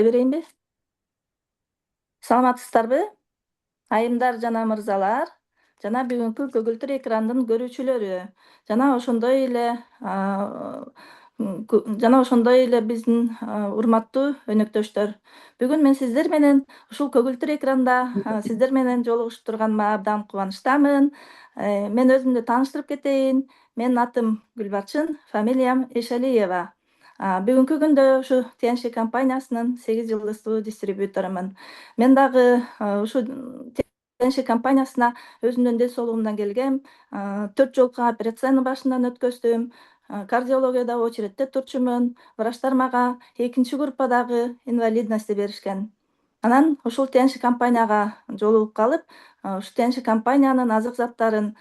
Берейинби? Саламатсыздарбы? Айымдар жана мырзалар, жана бүгүнкү көгүлтүр экрандын көрүүчүлөрү, жана ошондой эле биздин урматтуу өнөктөштөр. Бүгүн мен сиздер менен ушул көгүлтүр экранда сиздер менен жолугушуп турганыма абдан кубанычтамын. Мен өзүмдү тааныштырып кетейин. Менин атым Гүлбарчын, фамилиям Эшалиева. Бүгүнкү күндө ушу TNC компаниясынын 8 жылдыштуу дистрибьюторумун. Мен дагы ушу TNC компаниясына өзүмдүн ден соолугумдан келгем. 4 жолку операцияны башынан өткөздүм. Кардиологияда очередте турчумун. Врачтар мага 2 группадагы инвалидности беришкен. Анан ушул TNC компанияга жолугуп калып, ушу TNC компаниянын азык заттарын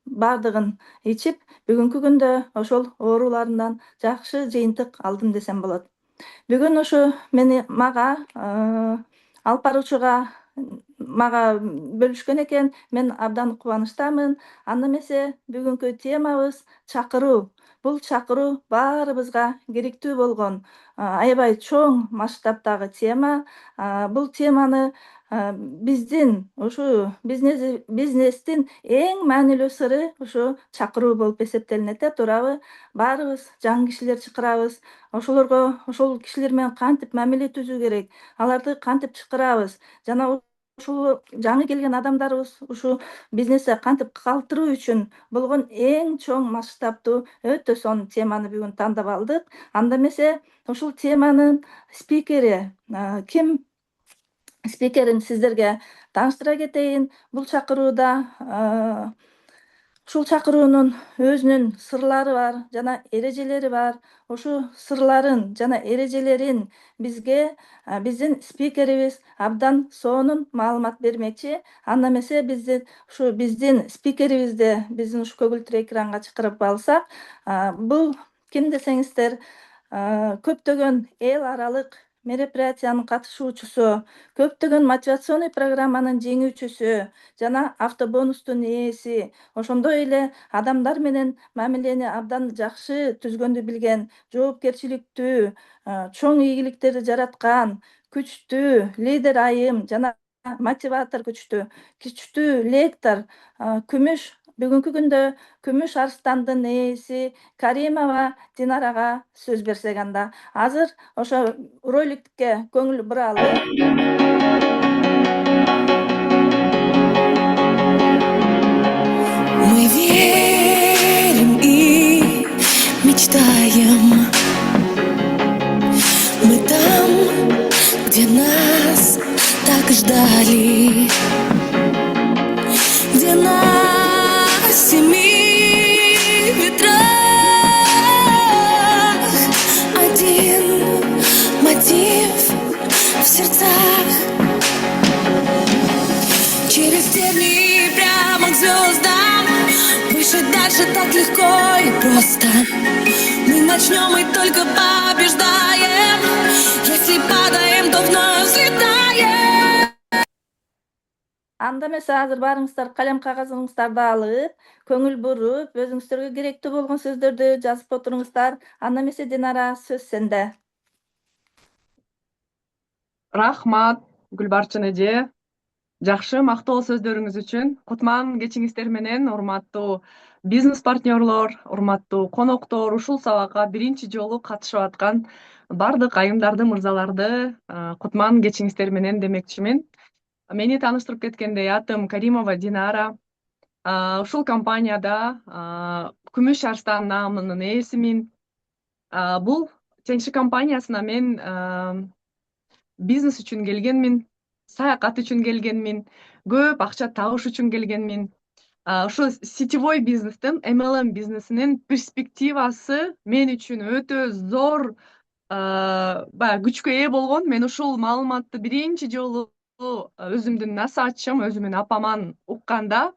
бардыгын ичип, бүгүнкү күндө ошол ооруларымдан жакшы жыйынтык алдым десем болот. Бүгүн ушу мага алып баруучуга мага бөлүшкөн экен. Мен абдан кубанычтамын. Анда эмесе бүгүнкү темабыз чакыруу. Бул чакыруу баарыбызга керектүү болгон аябай чоң масштабтагы тема. Бул теманы биздин ушу бизнестин эң маанилүү сыры ушу чакыруу болуп эсептелинет, туурабы? Баарыбыз жаңы кишилер чакырабыз. Ошолорго ошол кишилер менен кантип мамиле түзүү керек, аларды кантип чакырабыз жана ушул жаңы келген адамдарыбыз ушу бизнесте кантип калтыруу үчүн болгон эң чоң масштабтуу өтө сонун теманы бүгүн тандап алдык. Анда эмесе ушул теманын спикери ким? Спикерин сиздерге тааныштыра кетейин. Бул чакырууда ушул чакыруунун өзүнүн сырлары бар жана эрежелери бар. Ушул сырларын жана эрежелерин бизге биздин спикерибиз абдан сонун маалымат бермекчи. Анда эмесе биздин спикерибизди биздин ушу көгүлтүр экранга чакырып алсак, бул ким десеңиздер, көптөгөн эл аралык мероприятиянын катышуучусу, көптөгөн мотивационный программанын жеңүүчүсү жана автобонустун ээси, ошондой эле адамдар менен мамилени абдан жакшы түзгөндү билген, жоопкерчиликтүү, чоң ийгиликтерди жараткан, күчтүү лидер айым жана мотиватор күчтүү лектор, күмүш бүгүнкү күндө күмүш арстандын ээси Каримова Динарага сөз берсек анда. Азыр ошо роликке көңүл буралы. Мы верим и мечтаем. Мы там, где нас так ждали, где на 7 ветрах один мотив в сердцах. Через тернии прямо к звездам, выше, дальше так легко и просто. Мы начнем и только побеждаем. Если падаем, то вновь взлетаем. Анда эмесе азыр баарыңыздар калем кагазыңыздарды алып, көңүл буруп, өзүңүздөргө керектүү болгон сөздөрдү жазып отуруңуздар. Анда эмесе Динара, сөз сенде. Рахмат, Гүлбарчын эже. Жакшы мактоо сөздөрүңүз үчүн. Кутман кечиңиздер менен, урматтуу бизнес партнерлор, урматтуу коноктор, ушул сабакка биринчи жолу катышып аткан бардык айымдарды, мырзаларды кутман кечиңиздер менен демекчимин. Мени тааныштырып кеткендей, атым Каримова Динара. Ушул компанияда Күмүш Арстан наамынын ээсимин. Бул TNC компаниясына мен бизнес үчүн келгенмин, саякат үчүн келгенмин, көп акча табыш үчүн келгенмин. Ушул сетевой бизнестин, MLM бизнесинин перспективасы мен үчүн өтө зор баягы күчкө ээ болгон. Мен ушул маалыматты биринчи жолу өзүмдүн насаатчым, өзүмдүн апаман укканда,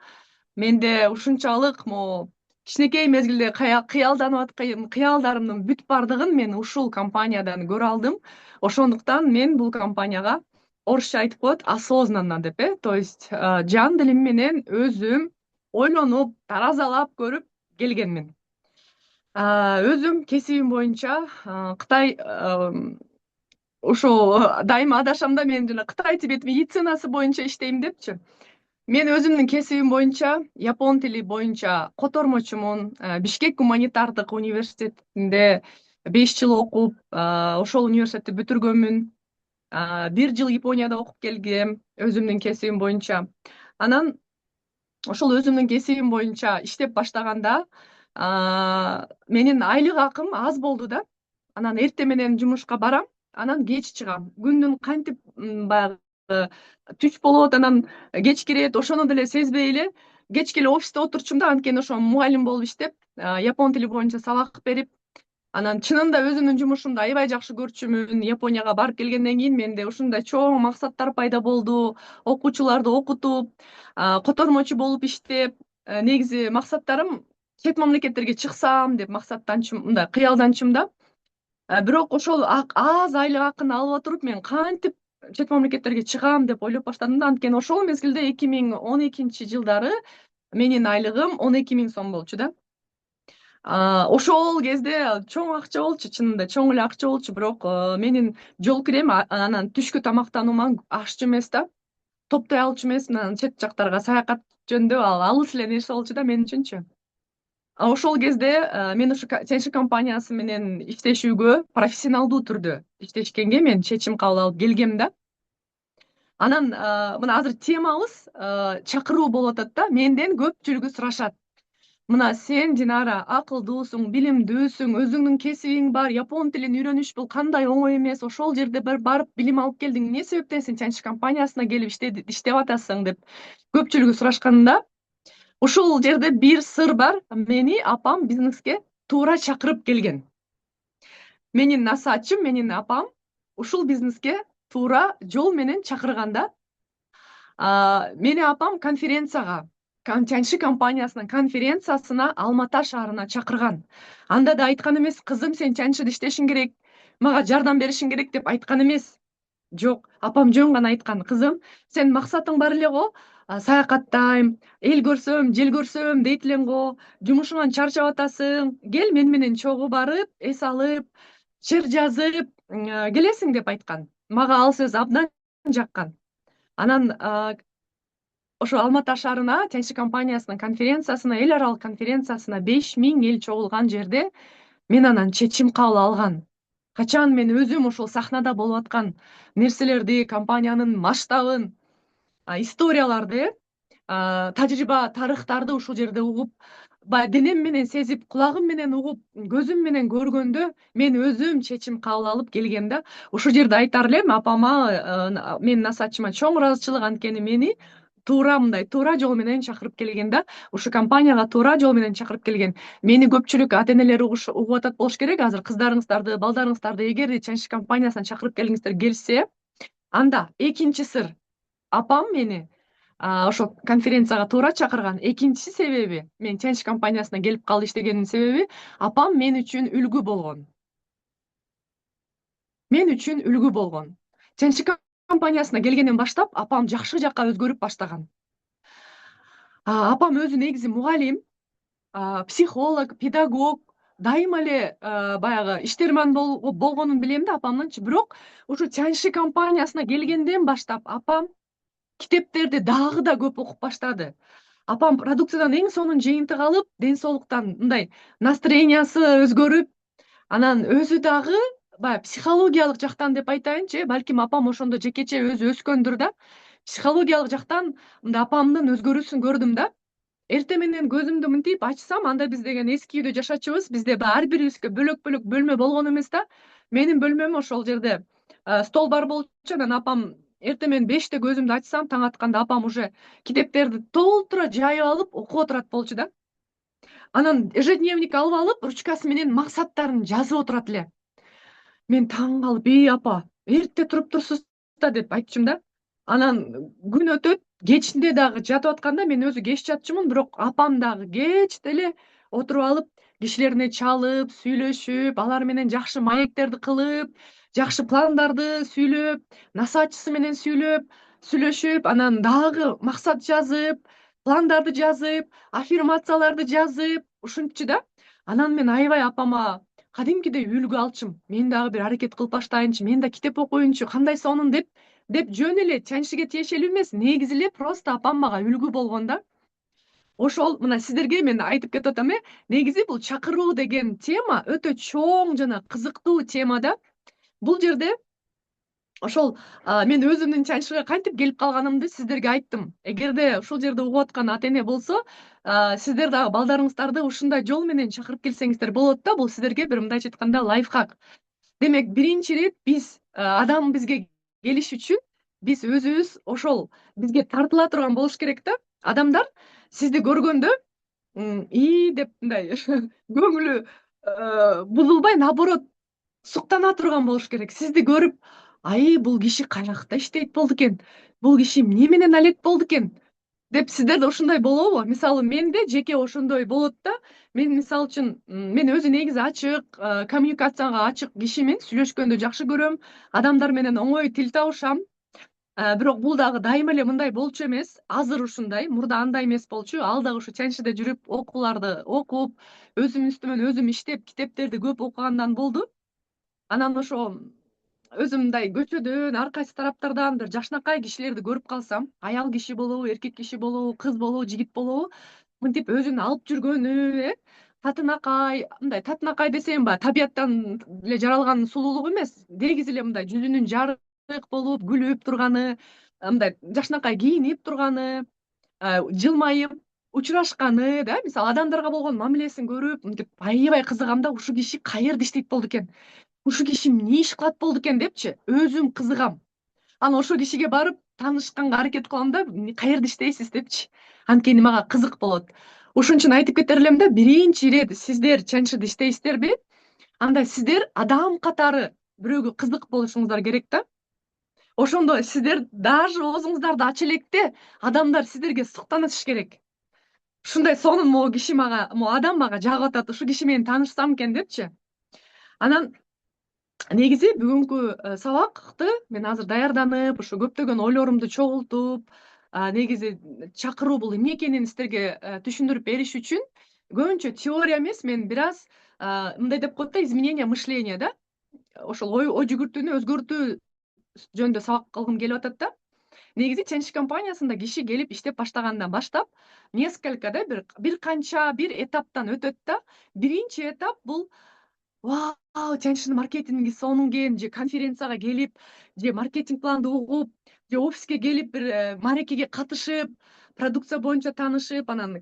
менде ушунчалык могу кичинекей мезгилде кыялданып аткан кыялдарымдын бүт бардыгын мен ушул компаниядан көрө алдым. Ошондуктан мен бул компанияга орусча айтып коет осознанно деп, то есть жан дилим менен өзүм ойлонуп, таразалап көрүп келгенмин. Өзүм кесибим боюнча Кытай ошо дайыма адашам да, мен жана Кытай тибет медицинасы боюнча иштейм депчи. Мен өзүмдүн кесибим боюнча япон тили боюнча котормочумун. Бишкек гуманитардык университетинде 5 жыл окуп, ошол университетти бүтүргөнмүн. 1 жыл Японияда окуп келгем өзүмдүн кесибим боюнча. Анан ошол өзүмдүн кесибим боюнча иштеп баштаганда менин айлык акым аз болду да. Анан эртең менен жумушка барам, анан кеч чыгам. Күндүн кантип баягы түш болот, анан кеч кирет, ошону деле сезбей эле кечке эле офисте отурчумун да, анткени ошо мугалим болуп иштеп, япон тили боюнча сабак берип, анан чынында өзүмдүн жумушумду аябай жакшы көрчүмүн. Японияга барып келгенден кийин менде ушундай чоң максаттар пайда болду. Окуучуларды окутуп, котормочу болуп иштеп, негизи максаттарым чет мамлекеттерге чыксам деп максаттанчумун, мындай кыялданчумун да. Бирок ошол аз айлык акыны алып отуруп мен кантип чет мамлекеттерге чыгам деп ойлоп баштадым да. Анткени ошол мезгилде 2012-жылдары менин айлыгым 12.000 сом болчу да. Ошол кезде чоң акча болчу, чынында чоң эле акча болчу, бирок менин жол кирем анан түшкү тамактануума ашчу эмес да, топтой алчу эмесмин. Анан чет жактарга саякат жөнүндө ал алыс эле нерсе болчу да мен үчүнчү. Ошол кезде мен ушу Тяньши компаниясы менен иштешүүгө профессионалдуу түрдө иштешкенге мен чечим кабыл алып келгем да. Анан мына азыр темабыз чакыруу болуп атат да. Менден көпчүлүгү сурашат. Мына сен Динара акылдуусуң, билимдүүсүң, өзүңдүн кесибиң бар, япон тилин үйрөнүш бул кандай оңой эмес, ошол жерде барып билим алып келдиң, эмне себептен сен Тяньши компаниясына келип иштеп атасың деп көпчүлүгү сурашканда, ушул жерде бир сыр бар. Мени апам бизнеске туура чакырып келген. Менин насаатчым, менин апам ушул бизнеске туура жол менен чакырганда, мени апам конференцияга, Тяньши компаниясынын конференциясына Алмата шаарына чакырган. Анда да айткан эмес, кызым сен Тяньшиде иштешиң керек, мага жардам беришиң керек деп айткан эмес. Жок, апам жөн гана айткан, кызым, сен максатың бар эле го, саякаттайм, эл көрсөм, жел көрсөм дейт элең го, жумушуңан чарчап атасың, кел мен менен чогуу барып, эс алып, чыр жазып, келесиң деп айткан. Мага ал сөз абдан жаккан. Анан ошо Алмата шаарына Тяньши компаниясынын конференциясына, эл аралык конференциясына 5000 эл чогулган жерде мен анан чечим кабыл алган. Качан мен өзүм ошол сахнада болуп аткан нерселерди, компаниянын масштабын, историяларды, тажрыйба, тарыхтарды ушул жерде угуп, баягы денем менен сезип, кулагым менен угуп, көзүм менен көргөндө мен өзүм чечим кабыл алып келгем да. Ушул жерде айтар элем апама, менин насаатчыма чоң ыраазычылык, анткени мени туура мындай туура жол менен чакырып келген да. Ушу компанияга туура жол менен чакырып келген. Мени көпчүлүк ата энелер угуп атат болуш керек. Азыр кыздарыңыздарды, балдарыңыздарды эгер Тяньши компаниясына чакырып келгиңиздер келсе, анда экинчи сыр, апам мени ошо конференцияга туура чакырган экинчи себеби, мен Тяньши компаниясына келип калып иштегенин себеби, апам мен үчүн үлгү болгон. Мен үчүн үлгү болгон. Тяньши компаниясына келгенден баштап апам жакшы жакка өзгөрүп баштаган. Апам өзү негизи мугалим, психолог, педагог, дайыма эле баягы иштерман болгонун билем да апамдынчы. Бирок ушу Тяньши компаниясына келгенден баштап апам китептерди дагы да көп окуп баштады. Апам продукциядан эң сонун жыйынтык алып, ден соолуктан мындай настроениясы өзгөрүп, анан өзү дагы баягы психологиялык жактан деп айтайынчы, балким апам ошондо жекече өзү өскөндүр да. Психологиялык жактан мындай апамдын өзгөрүүсүн көрдүм да. Эртең менен көзүмдү мынтип ачсам, анда биз деген эски үйдө жашачубуз. Бизде ар бирибизге бөлөк бөлмө болгон эмес да. Менин бөлмөм ошол жерде стол бар болчу. Анан апам эртең менен 5те көзүмдү ачсам, таң атканда апам уже китептерди толтура жайып алып окуп отурат болчу да. Анан ежедневник алып алып, ручкасы менен максаттарын жазып отурат эле. Мен таң калып, апа, эрте туруп турсуз да деп айтчумун да. Анан күн өтөт, кечинде дагы жатып атканда, мен өзү кеч жатчумун, бирок апам дагы кеч деле отуруп алып, кишилерине чалып, сүйлөшүп, алар менен жакшы маектерди кылып, жакшы пландарды сүйлөп, насаатчысы менен сүйлөшүп, анан дагы максат жазып, пландарды жазып, аффирмацияларды жазып, ушинтчи да. Анан мен аябай апама кадимкидей үлгү алчумун. Мен дагы бир аракет кылып баштайынчы, мен да китеп окуйунчу, кандай сонун деп жөн эле чанчиге тиешелүү эмес, негизи эле просто апам мага үлгү болгон да. Ошол мына сиздерге мен айтып кетип атам негизи бул чакыруу деген тема өтө чоң жана кызыктуу тема да. Бул жерде ошол мен өзүмдүн чанчыга кантип келип калганымды сиздерге айттым. Эгерде ушул жерде угуп аткан ата эне болсо, сиздер дагы балдарыңыздарды ушундай жол менен чакырып келсеңиздер болот да. Бул сиздерге бир мындайча айтканда лайфхак. Демек, биринчи ирет биз адам бизге келиш үчүн биз өзүбүз ошол бизге тартыла турган болуш керек да. Адамдар сизди көргөндө деп мындай көңүлү бузулбай, наоборот, суктана турган болуш керек. Сизди көрүп, бул киши каякта иштейт болду экен, бул киши эмне менен алек болду экен деп сиздерде ушундай болобу? Мисалы, менде жеке ошондой болот да. Мен мисалы үчүн мен өзү негизи ачык, коммуникацияга ачык кишимин, сүйлөшкөндү жакшы көрөм, адамдар менен оңой тил табышам. Бирок бул дагы дайыма эле мындай болчу эмес. Азыр ушундай, мурда андай эмес болчу. Ал дагы ушу чанчыда жүрүп, окууларды окуп, өзүм үстүмөн өзүм иштеп, китептерди көп окугандан болду. Анан ошо өзүм мындай көчөдөн, ар кайсы тараптардан бир жашнакай кишилерди көрүп калсам, аял киши болобу, эркек киши болобу, кыз болобу, жигит болобу, мынтип өзүн алып жүргөнү, татынакай, мындай татынакай десем баягы табияттан эле жаралган сулуулук эмес, негизи эле мындай жүзүнүн жарык болуп, күлүп турганы, мындай жашнакай кийинип турганы, жылмайып учурашканы да, мисалы адамдарга болгон мамилесин көрүп, мынтип аябай кызыгам да, ушу киши каерде иштейт болду экен, ушу киши эмне иш кылат болду экен депчи, өзүм кызыгам. Анан ошол кишиге барып таанышканга аракет кылам да, каерде иштейсиз депчи. Анткени мага кызык болот. Ошон үчүн айтып кетер элем да, биринчи ирет сиздер чанчыда иштейсиздерби, анда сиздер адам катары бирөөгө кызык болушуңуздар керек да. Ошондо сиздер даже оозуңуздарды ача электе адамдар сиздерге суктаныш керек. Ушундай сонун могу киши мага, могу адам мага жагып атат, ушу киши менен таанышсам экен депчи. Анан негизи бүгүнкү сабакты мен азыр даярданып, ушу көптөгөн ойлорумду чогултуп, негизи чакыруу бул эмне экенин сиздерге түшүндүрүп бериш үчүн көбүнчө теория эмес, мен бир аз мындай деп коет да, изменение мышления да. Ошол ой жүгүртүүнү өзгөртүү жөнүндө сабак кылгым келип атат да. Негизи ченч компаниясында киши келип иштеп баштагандан баштап несколько да бир канча бир этаптан өтөт да. Биринчи этап бул вау, чанчтын маркетинги сонун экен, же конференцияга келип, же маркетинг планды угуп, же офиске келип бир маарекеге катышып, продукция боюнча таанышып, анан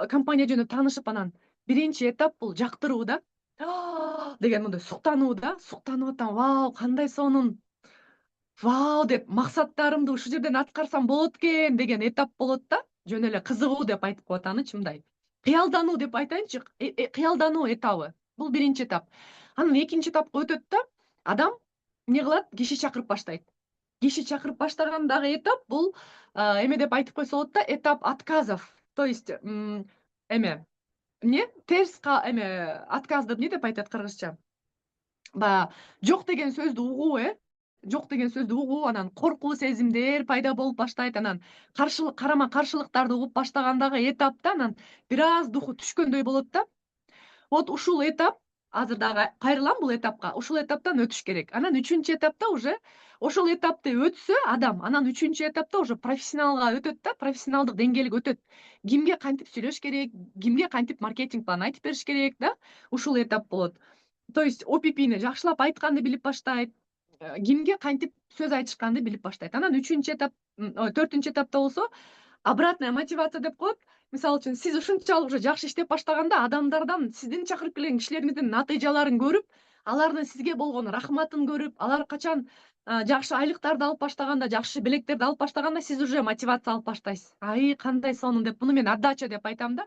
компания жөнүндө таанышып, анан биринчи этап бул жактыруу да. Деген мындай суктануу да, суктанып атам, вау, кандай сонун, вау деп максаттарымды ушул жерден аткарсам болот экен деген этап болот да. Жөн эле кызыгуу деп айтып коет анычы, мындай кыялдануу деп айтайынчы, кыялдануу этабы. Бул биринчи этап. Анан экинчи этапка өтөт да, адам эмне кылат? Киши чакырып баштайт. Киши чакырып баштагандагы этап бул эме деп айтып койсо болот да, этап отказов. То есть эме терс эме отказды эмне деп айтат кыргызча? Баягы жок деген сөздү угуу, жок деген сөздү угуу, анан коркуу сезимдер пайда болуп баштайт, анан карама каршылыктарды угуп баштагандагы этапта анан бир аз духу түшкөндөй болот да. Вот ушул этап, азыр дагы кайрылам бул этапка, ушул этаптан өтүш керек. Анан үчүнчү этапта уже ошол этапты өтсө адам, анан үчүнчү этапта уже профессионалга өтөт да, профессионалдык деңгээлге өтөт. Кимге кантип сүйлөш керек, кимге кантип маркетинг план айтып бериш керек да, ушул этап болот. То есть ОПП'ни жакшылап айтканды билип баштайт, кимге кантип сөз айтышканды билип баштайт. Анан үчүнчү этап, төртүнчү этапта болсо обратная мотивация деп коет. Мисалы үчүн сиз ушунчалык уже жакшы иштеп баштаганда адамдардан сиздин чакырып келген кишилериңиздин натыйжаларын көрүп, алардын сизге болгон рахматын көрүп, алар качан жакшы айлыктарды алып баштаганда, жакшы белектерди алып баштаганда сиз уже мотивация алып баштайсыз. Кандай сонун деп, буну мен отдача деп айтам да.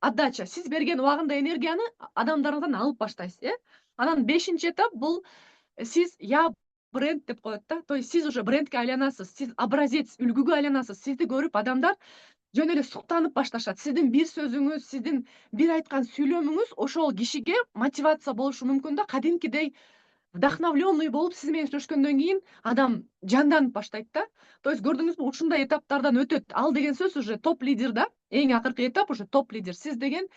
Отдача. Сиз берген убагында энергияны адамдарыңыздан алып баштайсыз, Анан бешинчи этап бул сиз я бренд деп коет да. То есть сиз уже брендке айланасыз, сиз образец, үлгүгө айланасыз. Сизди көрүп адамдар жөн эле суктанып башташат. Сиздин бир сөзүңүз, сиздин бир айткан сүйлөмүңүз ошол кишиге мотивация болушу мүмкүн да. Кадимкидей вдохновленный болуп сиз менен сүйлөшкөндөн кийин адам жанданып баштайт да. То есть көрдүңүзбү, ушундай этаптардан өтөт. Ал деген сөз уже топ лидер да. Эң акыркы этап уже топ лидер. Сиз деген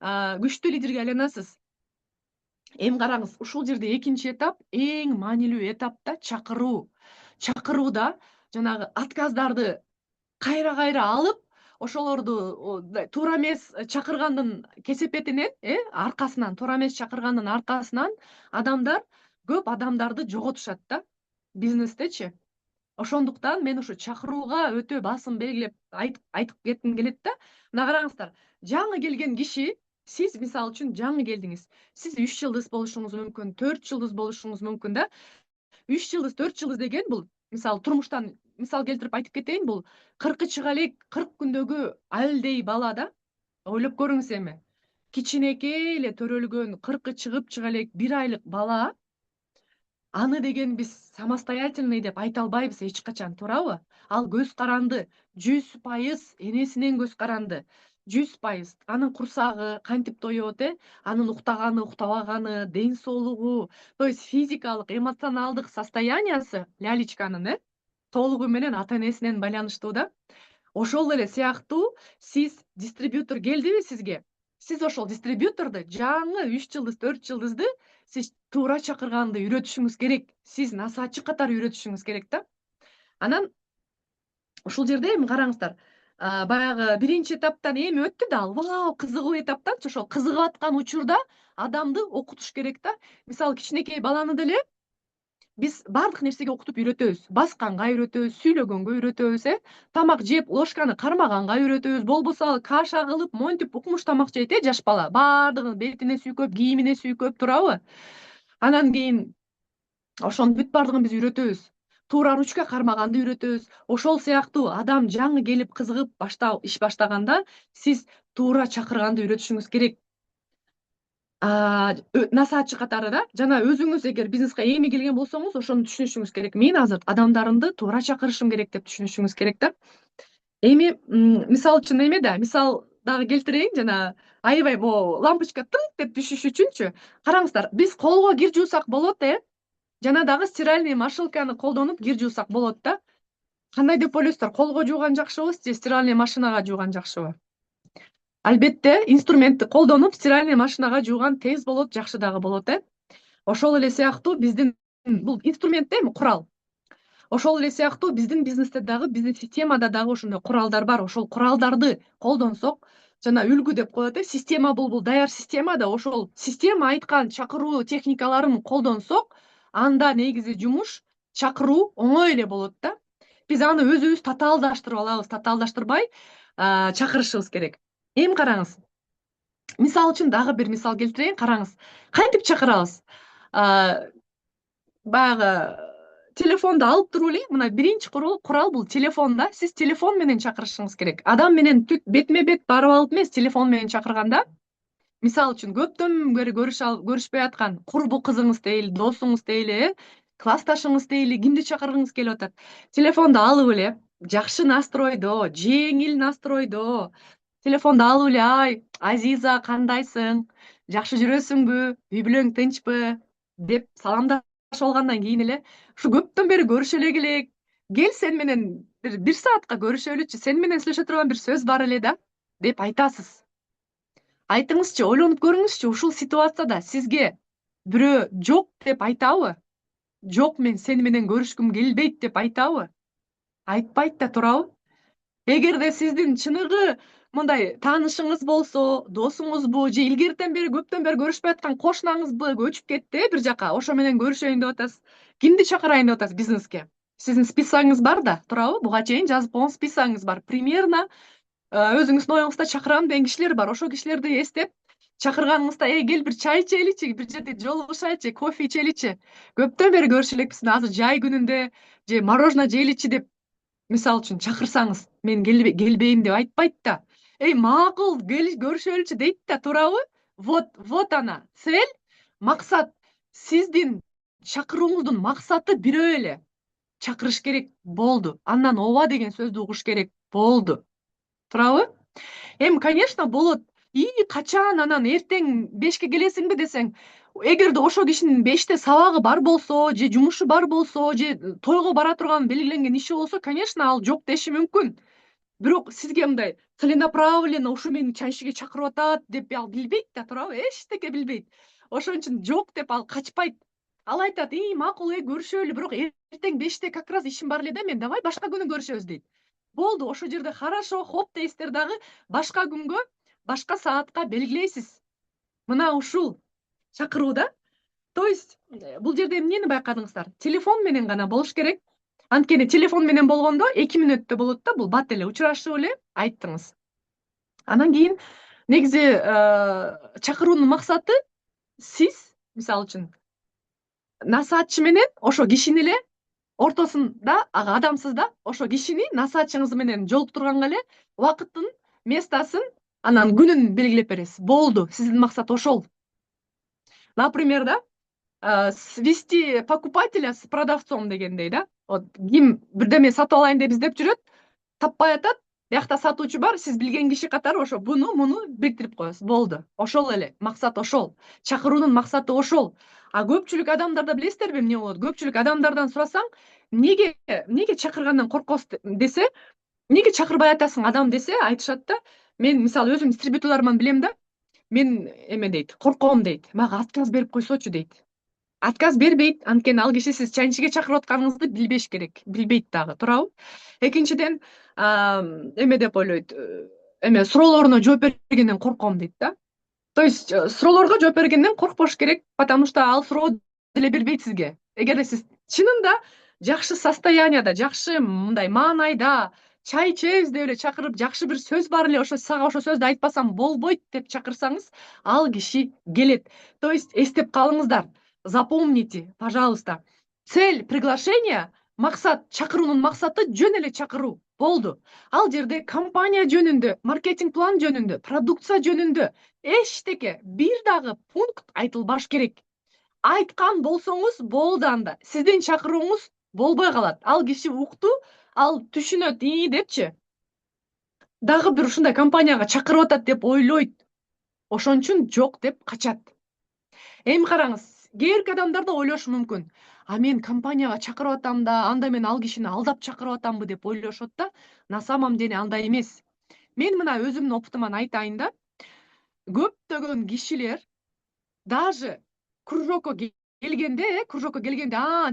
күчтүү лидерге айланасыз. Эми караңыз, ушул жерде экинчи этап, эң маанилүү этап да чакыруу. Чакырууда жанагы отказдарды кайра алып, ошолорду туура эмес чакыргандын кесепетинен, аркасынан, туура эмес чакыргандын аркасынан адамдар көп адамдарды жоготушат да бизнестечи. Ошондуктан мен ушу чакырууга өтө басым белгилеп айтып кетким келет да. Мына караңыздар, жаңы келген киши, сиз мисалы үчүн жаңы келдиңиз. Сиз 3 жылдыз болушуңуз мүмкүн, 4 жылдыз болушуңуз мүмкүн да. 3 жылдыз, 4 жылдыз деген бул мисалы турмуштан мисал келтирип айтып кетейин, бул 40 чыга элек 40 күндөгү айылдей бала да. Ойлоп көрүңүз эми. Кичинекей эле төрөлгөн 40 чыгып чыга элек 1 айлык бала, аны деген биз самостоятельный деп айта албайбыз эч качан, туурабы? Ал көз каранды, 100% энесинен көз каранды. 100% анын курсагы кантип тоёт, анын уктаганы, уктабаганы, ден соолугу, то есть физикалык, эмоционалдык состояниясы лялечканын, толугу менен ата энесинен байланыштуу да. Ошол эле сыяктуу сиз дистрибьютор келдиби сизге? Сиз ошол дистрибьюторду жаңы 3 жылдыз, 4 жылдызды сиз туура чакырганды үйрөтүшүңүз керек. Сиз насаатчы катары үйрөтүшүңүз керек да. Анан ушул жерде эми караңыздар, баягы биринчи этаптан эми өттү да, ал вау кызыгуу этаптанчы, ошол кызыгып аткан учурда адамды окутуш керек да. Мисалы кичинекей баланы деле биз бардык нерсеге окутуп үйрөтөбүз. Басканга үйрөтөбүз, сүйлөгөнгө үйрөтөбүз, тамак жеп ложканы кармаганга үйрөтөбүз. Болбосо ал каша кылып, монтип укмуш тамак жейт, жаш бала. Бардыгын бетине сүйкөп, кийимине сүйкөп, туурабы? Анан кийин ошонун бүт бардыгын биз үйрөтөбүз. Туура ручка кармаганды үйрөтөбүз. Ошол сыяктуу адам жаңы келип кызыгып иш баштаганда сиз туура чакырганды үйрөтүшүңүз керек. Насаатчы катары да, жана өзүңүз эгер бизнеске эми келген болсоңуз, ошону түшүнүшүңүз керек. Мен азыр адамдарымды туура чакырышым керек деп түшүнүшүңүз керек да. Эми мисал үчүн эме да, мисал дагы келтирейин, жана аябай могу лампочка тыңк деп түшүш үчүнчү. Караңыздар, биз колго кир жуусак болот, жана дагы стиральный машинканы колдонуп кир жуусак болот да. Кандай деп ойлойсуздар? Колго жууган жакшыбы же стиральный машинага жууган жакшыбы? Албетте, инструментти колдонуп стиральный машинага жууган тез болот, жакшы дагы болот, Ошол эле сыяктуу биздин бул инструмент эми курал. Ошол эле сыяктуу биздин бизнесте дагы, биздин системада дагы ошондой куралдар бар. Ошол куралдарды колдонсок, жана үлгү деп коет, система бул даяр система да. Ошол система айткан чакыруу техникаларын колдонсок, анда негизи жумуш чакыруу оңой эле болот да. Биз аны өзүбүз татаалдаштырып алабыз, татаалдаштырбай чакырышыбыз керек. Эми караңыз. Мисал үчүн дагы бир мисал келтирейин, караңыз. Кантип чакырабыз? Баягы телефонду алып туруп эле, мына биринчи курал бул телефонда. Сиз телефон менен чакырышыңыз керек. Адам менен бетме бет барып алып эмес, телефон менен чакырганда, мисалы үчүн көптөн бери көрүшпөй аткан курбу кызыңыз дейли, досуңуз дейли, классташыңыз дейли, кимди чакыргыңыз келип атат. Телефонду алып эле, жакшы настройдо, жеңил настройдо, телефонду алып эле, ай, Азиза, кандайсың? Жакшы жүрөсүңбү? Үй бүлөң тынчпы? деп саламдашып алгандан кийин эле, ушу көптөн бери көрүшө элек элек. Кел сен менен бир саатка көрүшөлүчү, сен менен сүйлөшө турган бир сөз бар эле да, деп айтасыз. Айтыңызчы, ойлонуп көрүңүзчү, ушул ситуацияда сизге бирөө жок деп айтабы? Жок, мен сени менен көрүшкүм келбейт деп айтабы? Айтпайт да, туурабы? Эгерде сиздин чыныгы мындай таанышыңыз болсо, досуңузбу же илгертен бери көптөн бери көрүшпөй аткан кошунаңызбы көчүп кетти бир жака, ошо менен көрүшөйүн деп атасыз. Кимди чакырайын деп атасыз бизнеске? Сиздин списогуңуз бар да, туурабы? Буга чейин жазып койгон списогуңуз бар. Примерно өзүңүздүн оюңузда чакырам деген кишилер бар. Ошол кишилерди эстеп чакырганыңызда, кел бир чай ичеличи, бир жерде жолугушайлычы, кофе ичеличи. Көптөн бери көрүшө элекпиз, азыр жай күнүндө же мороженое жейличи деп мисалы үчүн чакырсаңыз, мен келбейм деп айтпайт да. Макул, көрүшөлүчү дейт да, туурабы? Вот она, цель, максат. Сиздин чакырууңуздун максаты бирөө эле. Чакырыш керек, болду. Андан ооба деген сөздү угуш керек, болду. Туурабы? Эми, конечно, болот. Качан анан эртең 5ке келесиңби десең, эгерде ошол кишинин 5те сабагы бар болсо, же жумушу бар болсо, же тойго бара турган белгиленген иши болсо, конечно, ал жок деши мүмкүн. Бирок сизге мындай целенаправленно ушу мени чай ишиге чакырып атат деп ал билбейт да, туурабы? Эчтеке билбейт. ошон үчүн жок деп ал качпайт. Ал айтат, макул, көрүшөлү, бирок эртең 5те как раз ишим бар эле да, мен давай башка күнү көрүшөбүз дейт. Болду, ошол жерде хорошо, хоп дейсиздер дагы башка күнгө, башка саатка белгилейсиз. Мына ушул чакыруу да. То есть бул жерде эмнени байкадыңыздар? Телефон менен гана болуш керек. Анткени телефон менен болгондо 2 мүнөттө болот да, бул бат эле учурашып эле айттыңыз. Анан кийин негизи чакыруунун максаты сиз, мисалы үчүн, насаатчы менен ошо кишини эле ортосунда адамсыз да, ошо кишини насаатчыңыз менен жолуктурганга эле убакытын, местосын, анан күнүн белгилеп бересиз. Болду, сиздин максат ошол. Например, да, свести покупателя с продавцом дегендей да. Вот ким бирдеме сатып алайын деп издеп жүрөт, таппай атат, биякта сатуучу бар, сиз билген киши катары ошо муну бириктирип коесуз. Болду. Ошол эле, максат ошол. Чакыруунун максаты ошол. А көпчүлүк адамдарда билесиздерби эмне болот? Көпчүлүк адамдардан сурасаң, неге чакыргандан коркосуз десе, неге чакырбай атасың адам десе, айтышат да, мен мисалы өзүм дистрибьюторлордон билем да, мен эме дейт, корком дейт, мага отказ берип койсочу дейт. Отказ бербейт, анткени ал киши сиз чайнчиге чакырып атканыңызды билбеш керек, билбейт дагы, туурабы? Экинчиден, эме деп ойлойт, суроолоруна жооп бергенден корком дейт да. То есть суроолорго жооп бергенден коркпош керек, потому что ал суроо деле бербейт сизге. Эгерде сиз чынында жакшы состоянияда, жакшы мындай маанайда чай ичебиз деп эле чакырып, жакшы бир сөз бар эле, ошо сага ошо сөздү айтпасам болбойт деп чакырсаңыз, ал киши келет. То есть эстеп калыңыздар. Запомните, пожалуйста. Цель приглашения, максат, чакыруунун максаты жөн эле чакыруу. Болду. Ал жерде компания жөнүндө, маркетинг план жөнүндө, продукция жөнүндө эчтеке бир дагы пункт айтылбаш керек. Айткан болсоңуз болду анда. Сиздин чакырууңуз болбой калат. Ал киши укту, ал түшүнөт депчи. Дагы бир ушундай компанияга чакырып атат деп ойлойт. Ошон үчүн жок деп качат. Эми караңыз, кээ бирки адамдар да ойлошу мүмкүн. А мен компанияга чакырып атам да, анда мен ал кишини алдап чакырып атамбы деп ойлошот да. На самом деле андай эмес. Мен мына өзүмдүн опытыман айтайын да. Көптөгөн кишилер даже кружокко келгенде,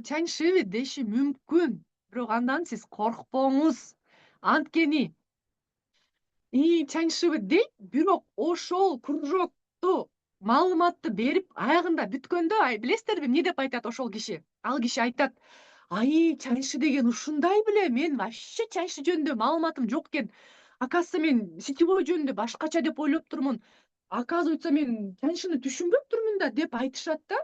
чайншыбы деши мүмкүн. Бирок андан сиз коркпоңуз. Анткени чайншыбы дейт, бирок ошол кружокту маалыматты берип, аягында бүткөндө, билесиздерби эмне деп айтат ошол киши? Ал киши айтат, чайншы деген ушундай беле, мен вообще чайншы жөнүндө маалыматым жок экен. Оказывается, мен сетевой жөнүндө башкача деп ойлоп турмун. Оказывается, мен чайншыны түшүнбөптүрмүн да деп айтышат да.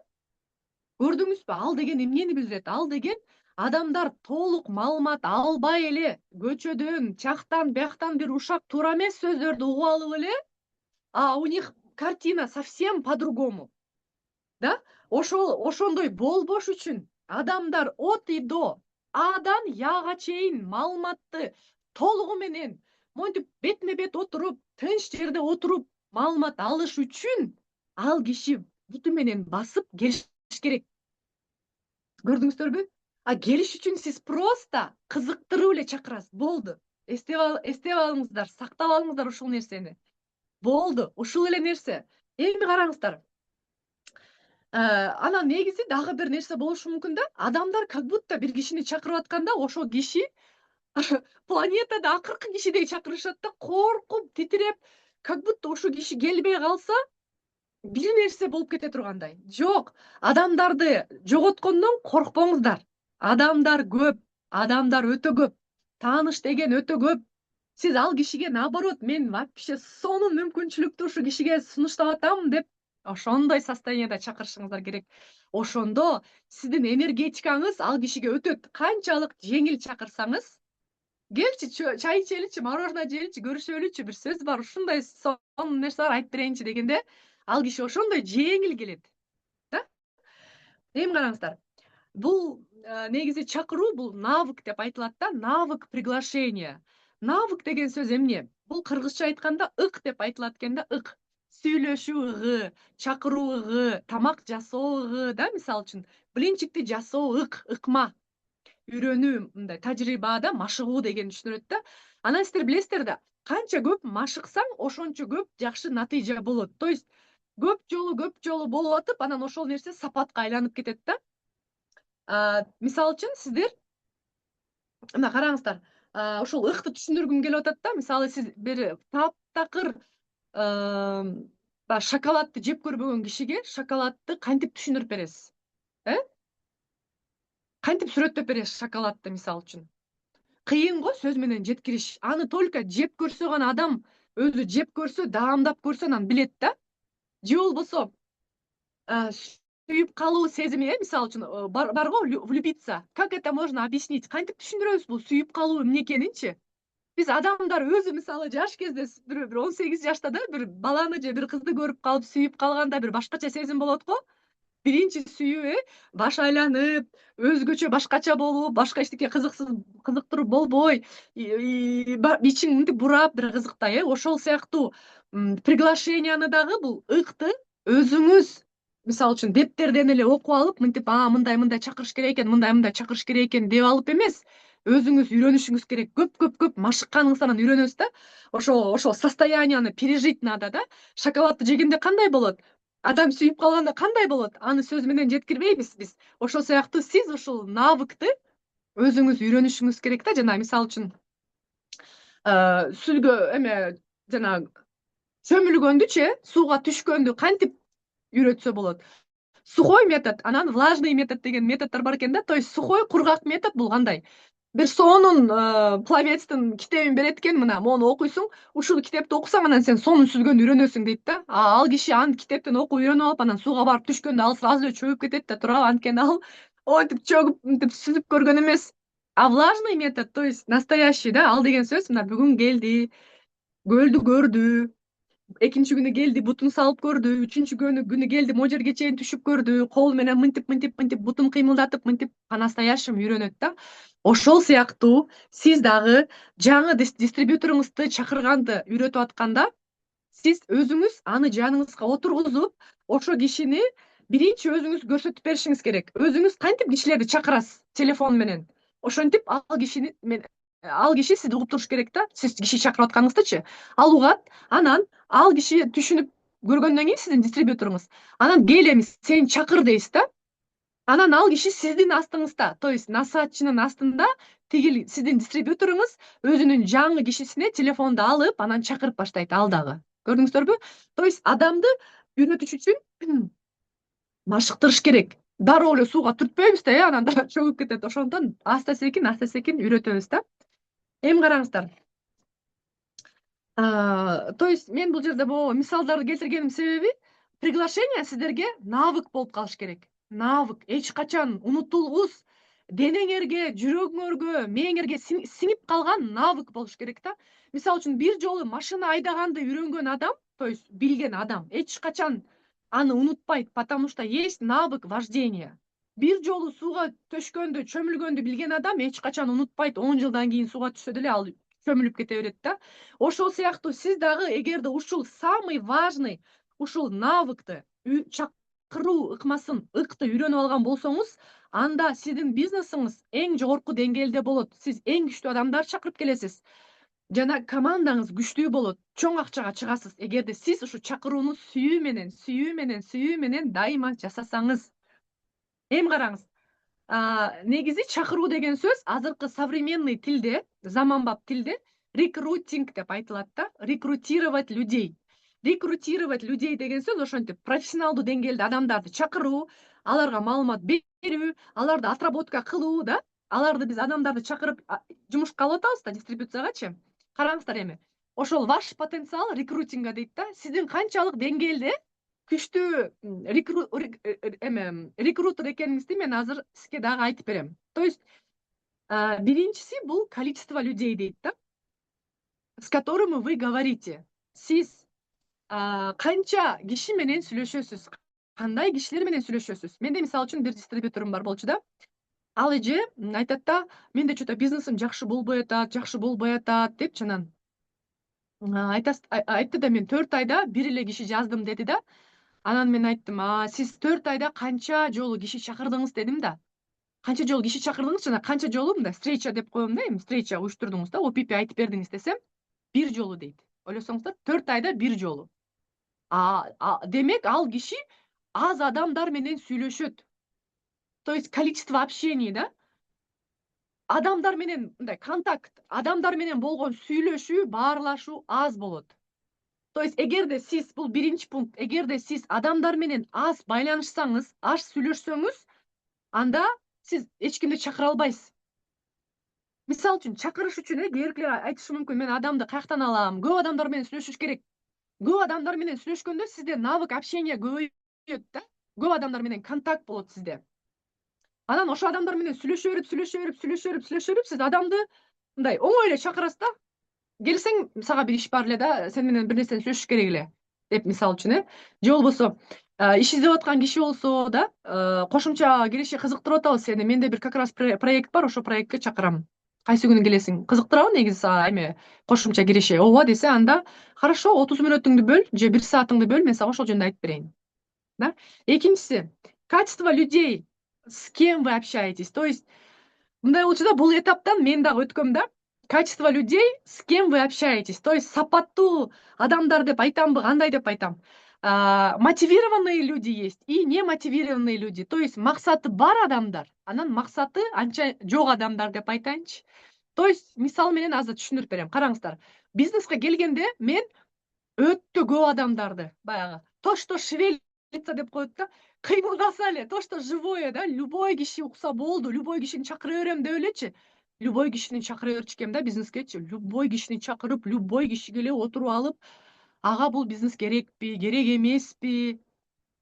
Көрдүңүзбү? Ал деген эмнени билдирет? Ал деген адамдар толук маалымат албай эле көчөдөн, чактан, бияктан бир ушак туура эмес сөздөрдү угуп алып эле, у них картина совсем по-другому. Да? Ошондой болбош үчүн адамдар от и до, Адан Яга чейин маалыматты толугу менен монтип бетме бет отуруп, тынч жерде отуруп маалымат алыш үчүн ал киши буту менен басып келиш керек. Көрдүңүздөрбү? Келиш үчүн сиз просто кызыктырып эле чакырасыз. Болду. Эстеп алыңыздар, сактап алыңыздар ушул нерсени. Болду, ушул эле нерсе. Эми караңыздар. Анан негизи дагы бир нерсе болушу мүмкүн да. Адамдар как будто бир кишини чакырып атканда, ошол киши планетада акыркы кишидей чакырышат да, коркуп, титиреп, как будто ошол киши келбей калса, бир нерсе болуп кете тургандай. Жок, адамдарды жоготкондон коркпоңуздар. Адамдар көп, адамдар өтө көп. Тааныш деген өтө көп. Сиз ал кишиге наоборот, мен вообще сонун мүмкүнчүлүктү ушу кишиге сунуштап атам деп ошондой состоянияда чакырышыңыздар керек. Ошондо сиздин энергетикаңыз ал кишиге өтөт. Канчалык жеңил чакырсаңыз, келчи чай ичеличи, мороженое жейличи, көрүшөлүчү, бир сөз бар, ушундай сонун нерсе бар, айтып берейинчи дегенде, ал киши ошондой жеңил келет. Да? Эми караңыздар. Бул негизи чакыруу, бул навык деп айтылат да, навык приглашения. Навык деген сөз эмне? Бул кыргызча айтканда ык деп айтылат экен да, ык. Сүйлөшүү ыгы, чакыруу ыгы, тамак жасоо ыгы, да, мисалы үчүн, блинчикти жасоо ыкма. Үйрөнүү, мындай тажрыйбада машыгуу деген түшүнүлөт да. Анан сиздер билесиздер да, канча көп машыксаң, ошончо көп жакшы натыйжа болот. То есть көп жолу болуп атып, анан ошол нерсе сапатка айланып кетет да. Мисалы үчүн сиздер мына караңыздар, ушул ыкты түшүндүргүм келип атат да. Мисалы сиз бир таптакыр шоколадты жеп көрбөгөн кишиге шоколадты кантип түшүндүрүп бересиз? Кантип сүрөттөп бересиз шоколадты, мисалы үчүн? Кыйын го сөз менен жеткириш. Аны только жеп көрсө гана адам өзү жеп көрсө, даамдап көрсө анан билет да. Же болбосо сүйүп калуу сезими, мисалы үчүн бар го влюбиться. Как это можно объяснить? Кантип түшүндүрөбүз бул сүйүп калуу эмне экенинчи? Биз адамдар өзү мисалы жаш кезде бир 18 жашта да бир баланы же бир кызды көрүп калып сүйүп калганда бир башкача сезим болот го. Биринчи сүйүү баш айланып, өзгөчө башкача болуп, башка эчтеке кызыктыруу болбой, ичиң мынтип бурап бир кызыктай, ошол сыяктуу приглашенияны дагы бул ыкты өзүңүз мисалы үчүн дептерден эле окуп алып, мынтип мындай чакырыш керек экен, мындай чакырыш керек экен деп алып эмес, өзүңүз үйрөнүшүңүз керек. Көп машыкканыңыздан үйрөнөсүз да. Ошол состоянияны пережить надо да. Шоколадты жегенде кандай болот? Адам сүйүп калганда кандай болот? Аны сөз менен жеткирбейбиз биз. Ошол сыяктуу сиз ушул навыкты өзүңүз үйрөнүшүңүз керек да. Жана мисалы үчүн сүлгө жанагы чөмүлгөндүчү, сууга түшкөндү кантип үйрөтсө болот? Сухой метод, анан влажный метод деген методдор бар экен да. То есть сухой кургак метод бул кандай? Бир сонун пловецтин китебин берет экен, мына мону окуйсуң, ушул китепти окусаң анан сен сонун сүзгөндү үйрөнөсүң дейт да. Ал киши аны китептен окуп үйрөнүп алып, анан сууга барып түшкөндө ал сразу эле чөгүп кетет да, туурабы? Анткени ал монтип чөгүп мынтип сүзүп көргөн эмес. А влажный метод, то есть настоящий да, ал деген сөз мына бүгүн келди, көлдү көрдү, экинчи күнү келди, бутун салып көрдү, үчүнчү күнү келди, могу жерге чейин түшүп көрдү, кол менен мынтип бутун кыймылдатып, мынтип по-настоящему үйрөнөт да. Ошол сыяктуу сиз дагы жаңы дистрибьюторуңузду чакырганды үйрөтүп атканда, сиз өзүңүз аны жаныңызга отургузуп, ошо кишини биринчи өзүңүз көрсөтүп беришиңиз керек. Өзүңүз кантип кишилерди чакырасыз телефон менен? Ошентип ал киши сизди угуп туруш керек да. Сиз киши чакырып атканыңыздычы, ал угат, анан ал киши түшүнүп көргөндөн кийин сиздин дистрибьюторуңуз, анан кел эми сени чакыр дейсиз да. Анан ал киши сиздин астыңызда, то есть насаатчынын астында тиги сиздин дистрибьюторуңуз өзүнүн жаңы кишисине телефонду алып, анан чакырып баштайт ал дагы. Көрдүңүздөрбү? То есть адамды үйрөтүш үчүн машыктырыш керек. Дароо эле сууга түртпөйбүз да, анан да чөгүп кетет. Ошондон аста секин үйрөтөбүз да. Эми караңыздар. То есть мен бул жерде могу мисалдарды келтиргеним себеби приглашение сиздерге навык болуп калыш керек. Навык эч качан унутулгус, денеңерге, жүрөгүңөргө, мээңерге сиңип калган навык болуш керек да. Мисалы үчүн бир жолу машина айдаганды үйрөнгөн адам, то есть билген адам эч качан аны унутпайт, потому что есть навык вождения. Бир жолу сууга төшкөндү, чөмүлгөндү билген адам эч качан унутпайт, 10 жылдан кийин сууга түшсө деле ал чөмүлүп кете берет да. Ошол сыяктуу сиз дагы эгерде ушул самый важный ушул навыкты чакыруу ыкмасын, ыкты үйрөнүп алган болсоңуз, анда сиздин бизнесиңиз эң жогорку деңгээлде болот. Сиз эң күчтүү адамдарды чакырып келесиз. Жана командаңыз күчтүү болот. Чоң акчага чыгасыз. Эгерде сиз ушу чакырууну сүйүү менен дайыма жасасаңыз. Эми караңыз. Негизи чакыруу деген сөз азыркы современный тилде, заманбап тилде рекрутинг деп айтылат да. Рекрутировать людей. Рекрутировать людей деген сөз ошентип профессионалдуу деңгээлде адамдарды чакыруу, аларга маалымат берүү, аларды отработка кылуу да. Аларды биз адамдарды чакырып жумушка алып атабыз да, дистрибуциягачы. Караңыздар эми. Ошол ваш потенциал рекрутинга дейт да. Сиздин канчалык деңгээлде күчтүү рекрутер экениңизди мен азыр сизге дагы айтып берем. То есть биринчиси бул количество людей дейт да, с которыми вы говорите. Сиз канча киши менен сүйлөшөсүз, кандай кишилер менен сүйлөшөсүз. Менде мисалы үчүн бир дистрибьюторум бар болчу да. Ал эже айтат да, менде что-то бизнесим жакшы болбой атат деп жанан айтты да, мен 4 айда бир эле киши жаздым деди да. Анан мен айттым, сиз 4 айда канча жолу киши чакырдыңыз дедим да. Канча жолу киши чакырдыңыз жана канча жолу мындай встреча деп коем да, эми встреча уюштурдуңуз да, ОПП айтып бердиңиз десем, 1 жолу дейт. Ойлосоңуздар, 4 айда 1 жолу. Демек ал киши аз адамдар менен сүйлөшөт. То есть количество общений, да? Адамдар менен мындай контакт, адамдар менен болгон сүйлөшүү, баарлашуу аз болот. То есть эгерде сиз, бул биринчи пункт, эгерде сиз адамдар менен аз байланышсаңыз, аз сүйлөшсөңүз, анда сиз эч кимди чакыра албайсыз. Мисалы үчүн чакырыш үчүн кээ биркилер айтышы мүмкүн, мен адамды каяктан алам, көп адамдар менен сүйлөшүш керек. Көп адамдар менен сүйлөшкөндө сизде навык общения көбөйөт да. Көп адамдар менен контакт болот сизде. Анан ошо адамдар менен сүйлөшө берип, сиз адамды мындай оңой эле чакырасыз да. Келсең, сага бир иш бар эле да, сен менен бир нерсени сүйлөшүш керек эле деп, мисалы үчүн, же болбосо иш издеп аткан киши болсо да, кошумча киреше кызыктырып атабыз сени, менде бир как раз проект бар, ошо проектке чакырам. Кайсы күнү келесиң? Кызыктырабы негизи сага эме кошумча киреше? Ооба десе, анда хорошо, 30 мүнөтүңдү бөл же 1 саатыңды бөл, мен сага ошол жөнүндө айтып берейин. Да? Экинчиси, качество людей, с кем вы общаетесь. То есть мындай болчу да, бул этаптан мен дагы өткөм да. Качество людей, с кем вы общаетесь. То есть сапаттуу адамдар деп айтамбы, кандай деп айтам. Мотивированные люди есть и немотивированные люди. То есть максаты бар адамдар, анан максаты анча жок адамдар деп айтайынчы. То есть мисал менен азыр түшүндүрүп берем. Караңыздар, бизнеске келгенде мен өтө көп адамдарды, баягы то, что шевелится деп коет да, кыймылдаса эле, то, что живое, да, любой киши укса болду, любой кишини чакыра берем деп элечи. Любой кишини чакыра берчү экен да бизнескечи. Любой кишини чакырып, любой кишиге эле отуруп алып, ага бул бизнес керекпи, керек эмеспи,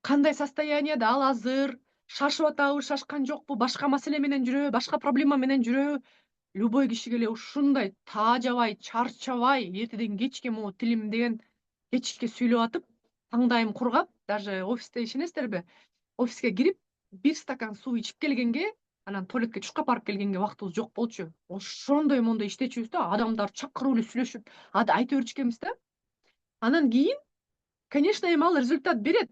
кандай состоянияда ал азыр, шашып атабы, шашкан жокпу, башка маселе менен жүрөбү, башка проблема менен жүрөбү. Любой кишиге эле ушундай таажабай, чарчабай, эртеден кечке могу тилим деген кечке сүйлөп атып, таңдайым кургап, даже офисте ишенесиздерби? Офиске кирип, 1 стакан суу ичип келгенге, анан туалетке чуркап барып келгенге вактыбыз жок болчу. Ошондой мондой иштечүбүз да, адамдар чакырып эле сүйлөшүп, айта берчү экенбиз да. Анан кийин, конечно, эми ал результат берет.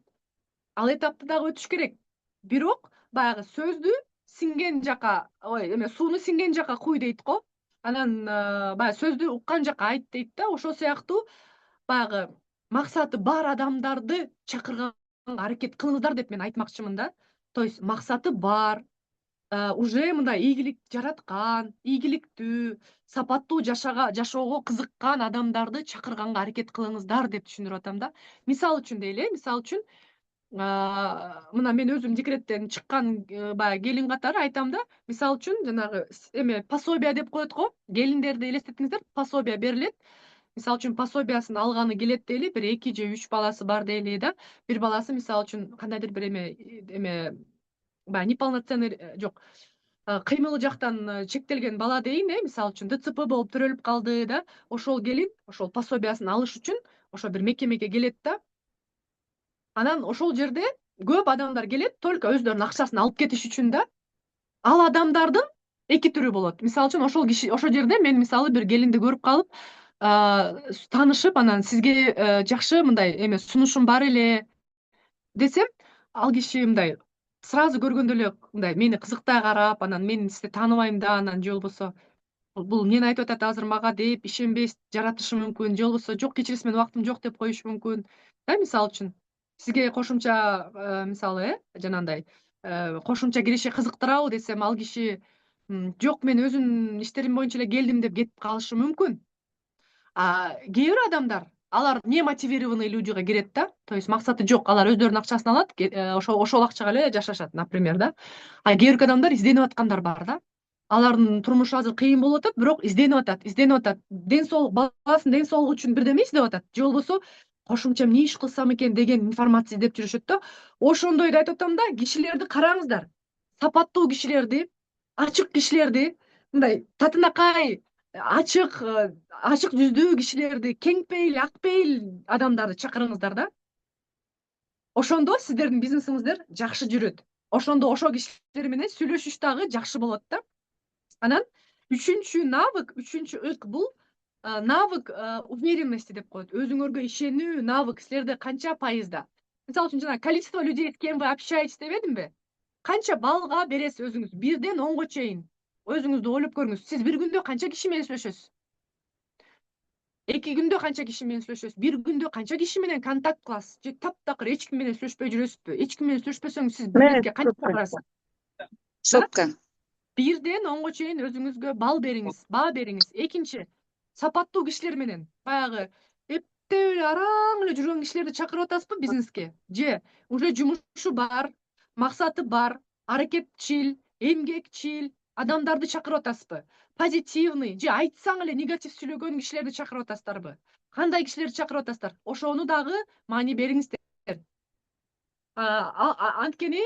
Ал этапты дагы өтүш керек. Бирок баягы сөздү сиңген жака, сууну сиңген жака куй дейт го. Анан баягы сөздү уккан жака айт дейт да. Ошол сыяктуу баягы максаты бар адамдарды чакырганга аракет кылыңыздар деп мен айтмакчымын да. То есть максаты бар, уже мындай ийгилик жараткан, ийгиликтүү, сапаттуу жашоого кызыккан адамдарды чакырганга аракет кылыңыздар деп түшүндүрүп атам да. Мисал үчүн дейли, мисал үчүн мына мен өзүм декреттен чыккан баягы келин катары айтам да. Мисал үчүн жанагы пособие деп коет го. Келиндерди элестетиңиздер, пособие берилет. Мисал үчүн пособиясын алганы келет дейли, бир 2 же 3 баласы бар дейли да. Бир баласы мисал үчүн кандайдыр бир баягы неполноценный жок, кыймылы жактан чектелген бала дейин, мисалы үчүн ДЦП болуп төрөлүп калды да. Ошол келин ошол пособиясын алыш үчүн ошо бир мекемеге келет да. Анан ошол жерде көп адамдар келет, только өздөрүнүн акчасын алып кетиш үчүн да. Ал адамдардын 2 түрү болот. Мисалы үчүн ошол жерде мен мисалы бир келинди көрүп калып, таанышып, анан сизге жакшы мындай сунушум бар эле десем, ал киши мындай сразу көргөндө эле мындай мени кызыктай карап, анан мен сизди тааныбайм да, анан же болбосо бул эмнени айтып атат азыр мага деп ишенбес жаратышы мүмкүн, же болбосо жок, кечиресиз, менин убактым жок деп коюшу мүмкүн. Да, мисалы үчүн сизге кошумча мисалы жанагындай кошумча киреше кызыктырабы десем, ал киши жок, мен өзүмдүн иштерим боюнча эле келдим деп кетип калышы мүмкүн. Кээ бир адамдар, алар немотивированный людига кирет да. То есть максаты жок, алар өздөрүнүн акчасын алат, ошол акчага эле жашашат, например, да. Кээ бир адамдар изденип аткандар бар да. Алардын турмушу азыр кыйын болуп атат, бирок изденип атат. Баласынын ден соолугу үчүн бирдеме издеп атат. Же болбосо кошумча эмне иш кылсам экен деген информация издеп жүрүшөт да. Ошондойду айтып атам да, кишилерди караңыздар. Сапаттуу кишилерди, ачык кишилерди, мындай татынакай, ачык жүздүү кишилерди, кең пейил, ак пейил адамдарды чакырыңыздар да. Ошондо сиздердин бизнесиңиздер жакшы жүрөт. Ошондо ошол кишилер менен сүйлөшүш дагы жакшы болот да. Анан үчүнчү навык, үчүнчү ык бул навык уверенности деп коет. Өзүңөргө ишенүү навык силерде канча пайызда? Мисалы үчүн жана количество людей, с кем вы общаетесь дебедимби? Канча балга бересиз өзүңүз? 1ден 10го чейин. Өзүңүздү ойлоп көрүңүз. Сиз бир күндө канча киши менен сүйлөшөсүз? 2 күндө канча киши менен сүйлөшөсүз, 1 күндө канча киши менен контакт кыласыз же таптакыр эч ким менен сүйлөшпөй жүрөсүзбү? Эч ким менен сүйлөшпөсөң сиз бирликке канча чакырасыз? Сотка. 1ден 10го чейин өзүңүзгө бал бериңиз, баа бериңиз. Экинчи, сапаттуу кишилер менен, баягы эптеп эле араң эле жүргөн кишилерди чакырып атасызбы бизнеске? Же уже жумушу бар, максаты бар, аракетчил, эмгекчил адамдарды чакырып атасызбы? Позитивный же айтсаң эле негатив сүйлөгөн кишилерди чакырып атасыздарбы? Кандай кишилерди чакырып атасыздар? Ошону дагы маани бериңиздер. Анткени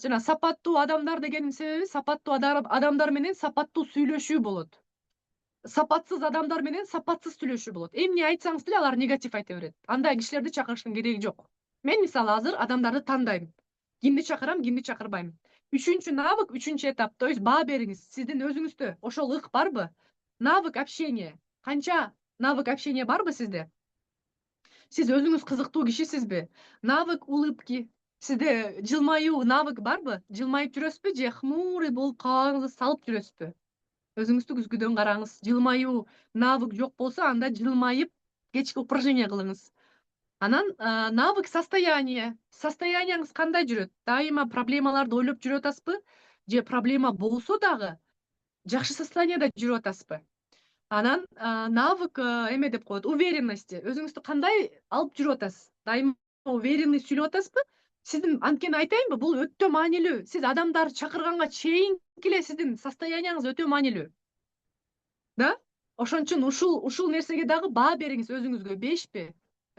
жана сапаттуу адамдар дегенин себеби сапаттуу адамдар менен сапаттуу сүйлөшүү болот. Сапатсыз адамдар менен сапатсыз сүйлөшүү болот. Эмне айтсаңыз деле алар негатив айта берет. Андай кишилерди чакырыштын кереги жок. Мен мисалы азыр адамдарды тандайм. Кимди чакырам, кимди чакырбайм. Үчүнчү навык, үчүнчү этап, то есть баа бериңиз. Сиздин өзүңүздө ошол ык барбы? Навык общения. Канча навык общения барбы сизде? Сиз өзүңүз кызыктуу кишисизби? Навык улыбки. Сизде жылмаюу навык барбы? Жылмайып жүрөсүзбү же хмурый болуп кабагыңызды салып жүрөсүзбү? Өзүңүздү күзгүдөн караңыз. Жылмаюу навык жок болсо, анда жылмайып кечки упражнение кылыңыз. Анан навык состояние. Состоянияңыз кандай жүрөт? Дайыма проблемаларды ойлоп жүрүп атасызбы? Же проблема болсо дагы жакшы состоянияда жүрүп атасызбы? Анан навык эме деп коет, уверенности. Өзүңүздү кандай алып жүрүп атасыз? Дайыма уверенный сүйлөп атасызбы? Сиздин анткени айтайынбы, бул өтө маанилүү. Сиз адамдарды чакырганга чейинки эле сиздин состоянияңыз өтө маанилүү. Да? Ошон үчүн ушул нерсеге дагы баа бериңиз өзүңүзгө. 5пи?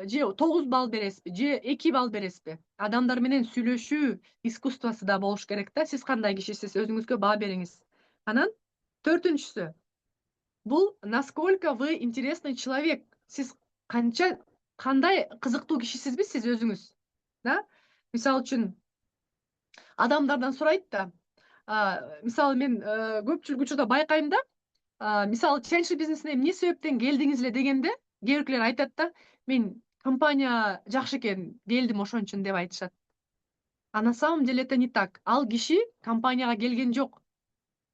Же 9 балл бересизби? Же 2 балл бересизби? Адамдар менен сүйлөшүү искусствосу да болуш керек да. Сиз кандай кишисиз? Өзүңүзгө баа бериңиз. Анан 4-үнчүсү. Бул насколько вы интересный человек. Сиз кандай кызыктуу кишисизби сиз өзүңүз? Да? Мисалы үчүн адамдардан сурайт да. Мисалы мен көпчүлүк учурда байкайм да. Мисалы ченши бизнесине эмне себептен келдиңиз эле дегенде, кээ биркилер айтат да, мен компания жакшы экен, келдим ошон үчүн деп айтышат. А на самом деле это не так. Ал киши компанияга келген жок.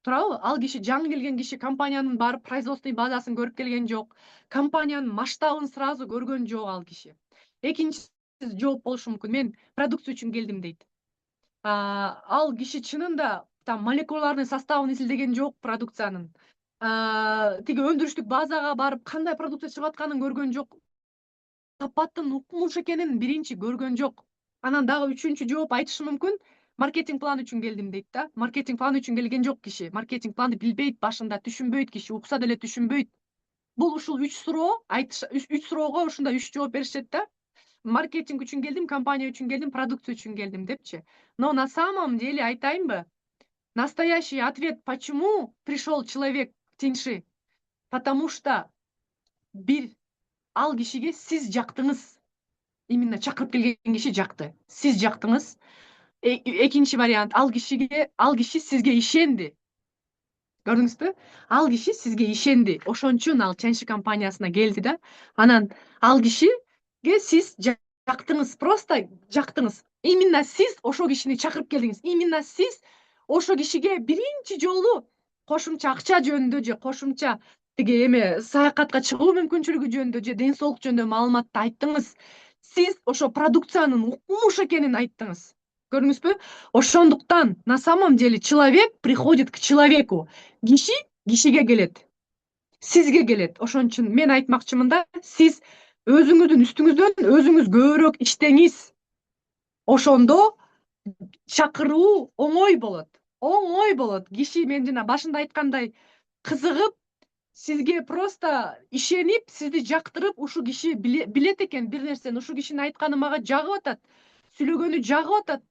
Туурабы? Ал киши жаңы келген киши компаниянын барып производственный базасын көрүп келген жок. Компаниянын масштабын сразу көргөн жок ал киши. Экинчиси жооп болушу мүмкүн. Мен продукция үчүн келдим дейт. Ал киши чынында там молекулярный составын изилдеген жок продукциянын. Тиги өндүрүштүк базага барып кандай продукция чыгып атканын көргөн жок. Сапаттын укмуш экенин биринчи көргөн жок. Анан дагы үчүнчү жооп айтышы мүмкүн. Маркетинг планы үчүн келдим дейт да. Маркетинг планы үчүн келген жок киши. Маркетинг планды билбейт башында, түшүнбөйт киши, укса деле түшүнбөйт. Бул ушул 3 суроо, 3 суроого ушундай 3 жооп беришет да. Маркетинг үчүн келдим, компания үчүн келдим, продукция үчүн келдим депчи. Но на самом деле айтайынбы? Настоящий ответ, почему пришел человек в Тиньши? Потому что ал кишиге сиз жактыңыз. Именно чакырып келген киши жакты. Сиз жактыңыз. Экинчи вариант, ал киши сизге ишенди. Көрдүңүзбү? Ал киши сизге ишенди. Ошон үчүн ал ченши компаниясына келди да. Анан ал кишиге сиз жактыңыз, просто жактыңыз. Именно сиз ошо кишини чакырып келдиңиз. Именно сиз ошо кишиге биринчи жолу кошумча акча жөнүндө же кошумча тиги эме саякатка чыгуу мүмкүнчүлүгү жөнүндө же ден соолук жөнүндө маалыматты айттыңыз. Сиз ошо продукциянын укмуш экенин айттыңыз. Көрдүңүзбү? Ошондуктан на самом деле человек приходит к человеку. Киши кишиге келет. Сизге келет. Ошон үчүн мен айтмакчымын да, сиз өзүңүздүн үстүңүздөн өзүңүз көбүрөөк иштеңиз. Ошондо чакыруу оңой болот. Оңой болот. Киши мен жана башында айткандай кызыгып, сизге просто ишенип, сизди жактырып, ушу киши билет экен бир нерсени, ушу кишинин айтканы мага жагып атат, сүйлөгөнү жагып атат.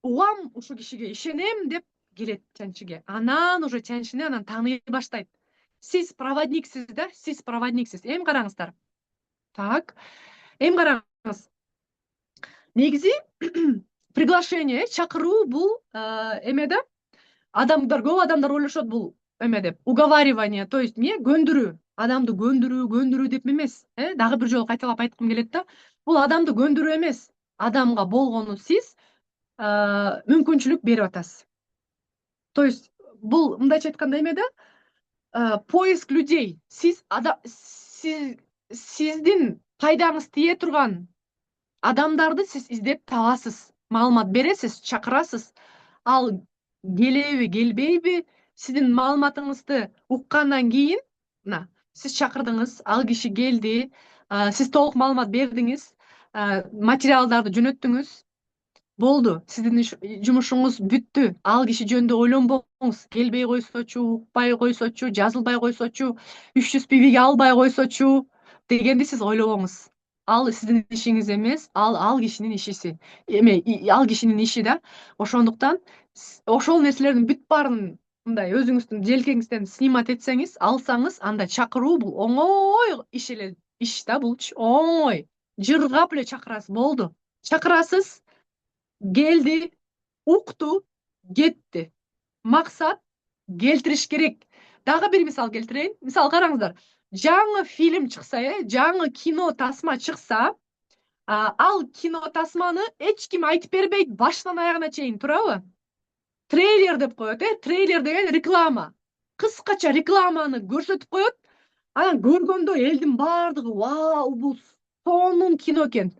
Угам ушу кишиге ишенем деп келет ченшиге. Анан уже ченшини анан тааный баштайт. Сиз проводниксиз да, сиз проводниксиз. Эми караңыздар. Так. Эми караңыз. Негизи приглашение, чакыруу бул эме да. Адамдар, көп адамдар ойлошот бул эме деп. Уговаривание, то есть көндүрүү. Адамды көндүрүү деп эмес. Дагы бир жолу кайталап айткым келет да. Бул адамды көндүрүү эмес. Адамга болгону сиз мүмкүнчүлүк берип атасыз. То есть бул мындайча айтканда эме да, поиск людей. Сиз сиздин пайдаңыз тие турган адамдарды сиз издеп табасыз, маалымат бересиз, чакырасыз. Ал келеби, келбейби, сиздин маалыматыңызды уккандан кийин, мына сиз чакырдыңыз, ал киши келди, сиз толук маалымат бердиңиз, материалдарды жөнөттүңүз. Болду, сиздин жумушуңуз бүттү. Ал киши жөнүндө ойлонбоңуз. Келбей койсочу, укпай койсочу, жазылбай койсочу, 300 пибиге албай койсочу дегенди сиз ойлобоңуз. Ал сиздин ишиңиз эмес, ал кишинин ишиси. Эме, ал кишинин иши да. Ошондуктан ошол нерселердин бүт баарын мындай өзүңүздүн желкеңизден снимать этсеңиз, алсаңыз, анда чакыруу бул оңой иш да булчу. Оңой. Жыргап эле чакырасыз, болду. Чакырасыз, келди, укту, кетти. Максат келтириш керек. Дагы бир мисал келтирейин. Мисалы караңыздар, жаңы фильм чыкса, жаңы кино тасма чыкса, ал кино тасманы эч ким айтып бербейт башынан аягына чейин, туурабы? Трейлер деп коет, трейлер деген реклама. Кыскача рекламаны көрсөтүп коет. Анан көргөндө элдин баардыгы, вау, бул сонун кино экен.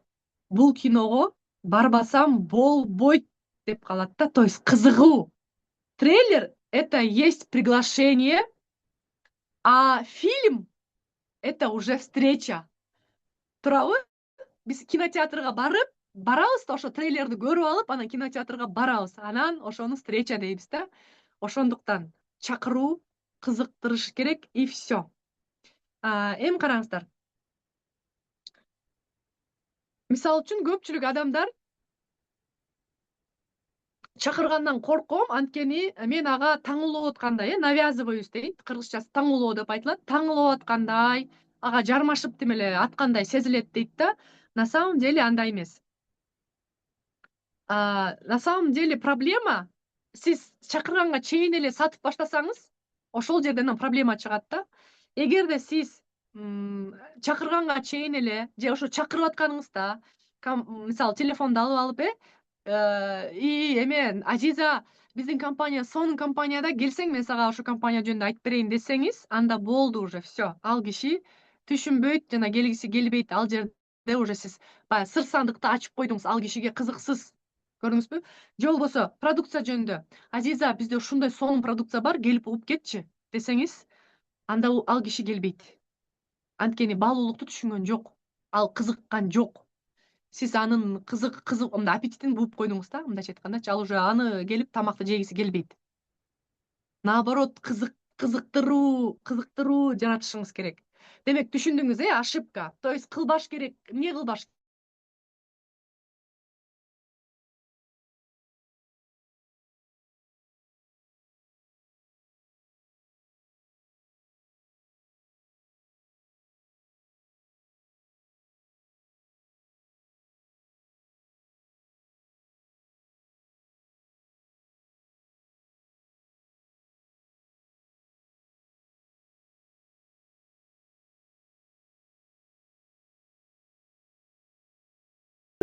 Бул киного барбасам болбойт деп калат да, то есть кызыгуу. Трейлер — это есть приглашение, а фильм — это уже встреча. Туурабы? Биз кинотеатрга барабыз да, ошо трейлерди көрүп алып, анан кинотеатрга барабыз. Анан ошону встреча дейбиз да. Ошондуктан чакыруу, кызыктырыш керек, и все. Эми караңыздар. Мисалы үчүн көпчүлүк адамдар чакыргандан корком, анткени мен ага таңуулоп аткандай, навязываюсь дейт, кыргызчасы таңуулоо деп айтылат. Таңуулоп аткандай, ага жармашып эле аткандай сезилет дейт да. На самом деле андай эмес. На самом деле проблема, сиз чакырганга чейин эле сатып баштасаңыз, ошол жерден проблема чыгат да. Эгерде сиз чакырганга чейин эле же ошо чакырып атканыңызда, мисалы телефонду алып алып, эме Азиза, биздин компания сонун компанияда, келсең мен сага ошо компания жөнүндө айтып берейин десеңиз, анда болду уже, все. Ал киши түшүнбөйт жана келгиси келбейт. Ал жерде уже сиз баягы сыр сандыкты ачып койдуңуз, ал кишиге кызыксыз. Көрдүңүзбү? Же болбосо продукция жөнүндө, Азиза, бизде ушундай сонун продукция бар, келип угуп кетчи десеңиз, анда ал киши келбейт. Анткени баалуулукту түшүнгөн жок. Ал кызыккан жок. Сиз анын мындай аппетитин буып койдуңуз да, мындайча айткандачы, ал уже аны келип тамакты жегиси келбейт. Наоборот, кызыктыруу жаратышыңыз керек. Демек, түшүндүңүз, ошибка. То есть кылбаш керек, эмне кылбаш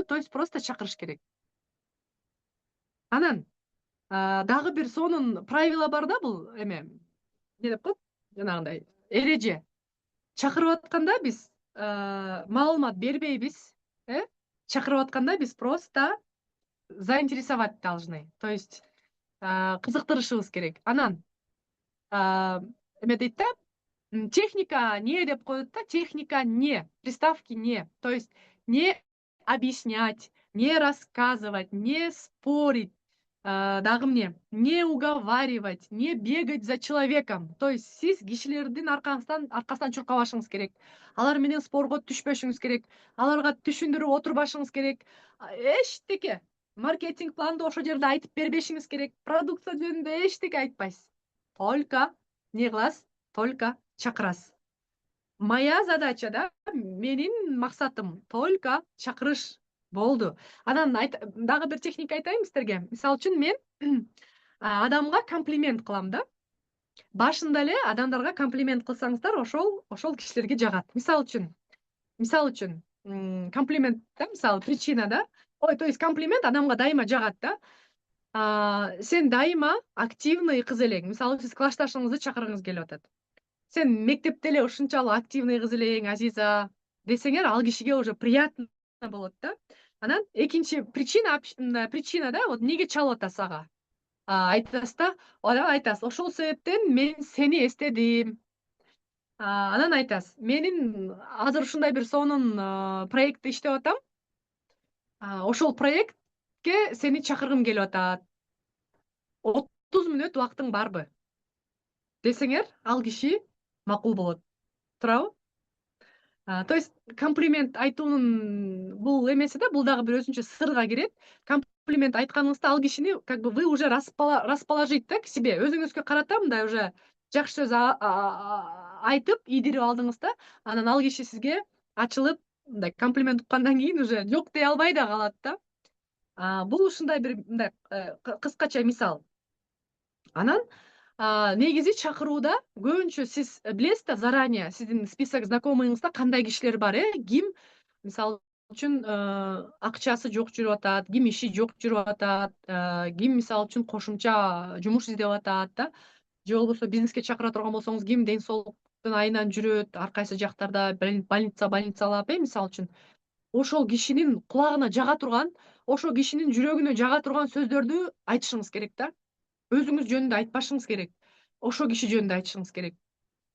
то есть просто чакырыш керек. Анан дагы бир сонун правило бар да, бул эме, эмне деп коет, жанагындай эреже. Чакырып атканда биз маалымат бербейбиз, чакырып атканда биз просто заинтересовать должны. То есть кызыктырышыбыз керек. Анан эме дейт да, техника не деп коет да, техника не, приставки не. То есть не объяснять, не рассказывать, не спорить, дагы эмне, не уговаривать, не бегать за человеком. То есть сиз кишилердин аркасынан чуркабашыңыз керек. Алар менен спорго түшпөшүңүз керек. Аларга түшүндүрүп отурбашыңыз керек. Эчтеке маркетинг планды ошол жерде айтып бербешиңиз керек. Продукция жөнүндө эчтеке айтпайсыз. Только не кыласыз? Только чакырасыз. Моя задача да, менин максатым только чакырыш. Болду. Анан дагы бир техника айтайын сиздерге. Мисалы үчүн мен адамга комплимент кылам да. Башында эле адамдарга комплимент кылсаңыздар, ошол кишилерге жагат. Мисалы үчүн комплимент да, мисалы причина да. Ой, то есть комплимент адамга дайыма жагат да. Сен дайыма активный кыз элең. Мисалы сиз классташыңызды чакыргыңыз келип атат. сен мектепте эле ушунчалык активный кыз элең Азиза десеңер, ал кишиге уже приятно болот да. Анан экинчи причина да, вот эмнеге чалып атасыз ага? Айтасыз да, айтасыз, ошол себептен мен сени эстедим. Анан айтасыз, менин азыр ушундай бир сонун проектте иштеп атам. Ошол проектке сени чакыргым келип атат. 30 мүнөт убактың барбы? Десеңер, ал киши макул болот. Туурабы? То есть комплимент айтуунун бул эмеси да, бул дагы бир өзүнчө сырга кирет. Комплимент айтканыңызда ал кишини как бы вы уже расположить да к себе, өзүңүзгө карата мындай уже жакшы сөз айтып, ийдирип алдыңыз да, анан ал киши сизге ачылып, мындай комплимент уккандан кийин уже жок дей албай да калат да. Бул ушундай бир мындай кыскача мисал. Анан негизи чакырууда көбүнчө сиз билесиз да, заранее сиздин список знакомыйыңызда кандай кишилер бар, ким мисалы үчүн акчасы жок жүрүп атат, ким иши жок жүрүп атат, ким мисалы үчүн кошумча жумуш издеп атат да, же болбосо бизнеске чакыра турган болсоңуз, ким ден соолуктун айынан жүрөт, ар кайсы жактарда больницалап, мисалы үчүн ошол кишинин кулагына жага турган, ошол кишинин жүрөгүнө жага турган сөздөрдү айтышыңыз керек да. Өзүңүз жөнүндө айтпашыңыз керек. Ошол киши жөнүндө айтышыңыз керек.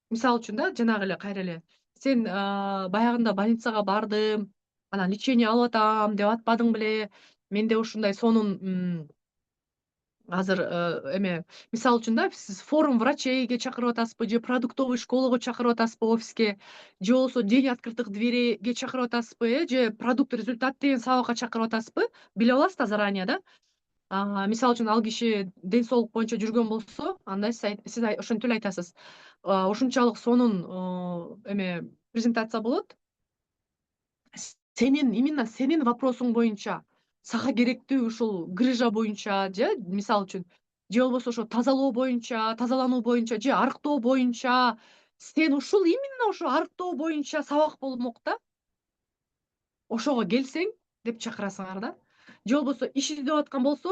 Мисалы үчүн да, жанагы эле кайра эле сен баягында больницага бардым, анан лечение алып атам деп атпадың беле? Менде ушундай сонун азыр эме, мисалы үчүн да, сиз форум врачейге чакырып атасызбы, же продуктовый школого чакырып атасызбы офиске, же болбосо день открытых дверейге чакырып атасызбы, же продукт результат деген сабакка чакырып атасызбы? Билип аласыз да заранее да. Мисалы үчүн ал киши ден соолук боюнча жүргөн болсо, анда сиз ошентип эле айтасыз. Ушунчалык сонун эме презентация болот. Именно сенин вопросуң боюнча, сага керектүү ушул грыжа боюнча, же мисалы үчүн, же болбосо ошо тазалоо боюнча, тазалануу боюнча, же арыктоо боюнча, сен ушул именно ошо арыктоо боюнча сабак болмок да. Ошого келсең деп чакырасыңар да. Же болбосо иш издеп аткан болсо,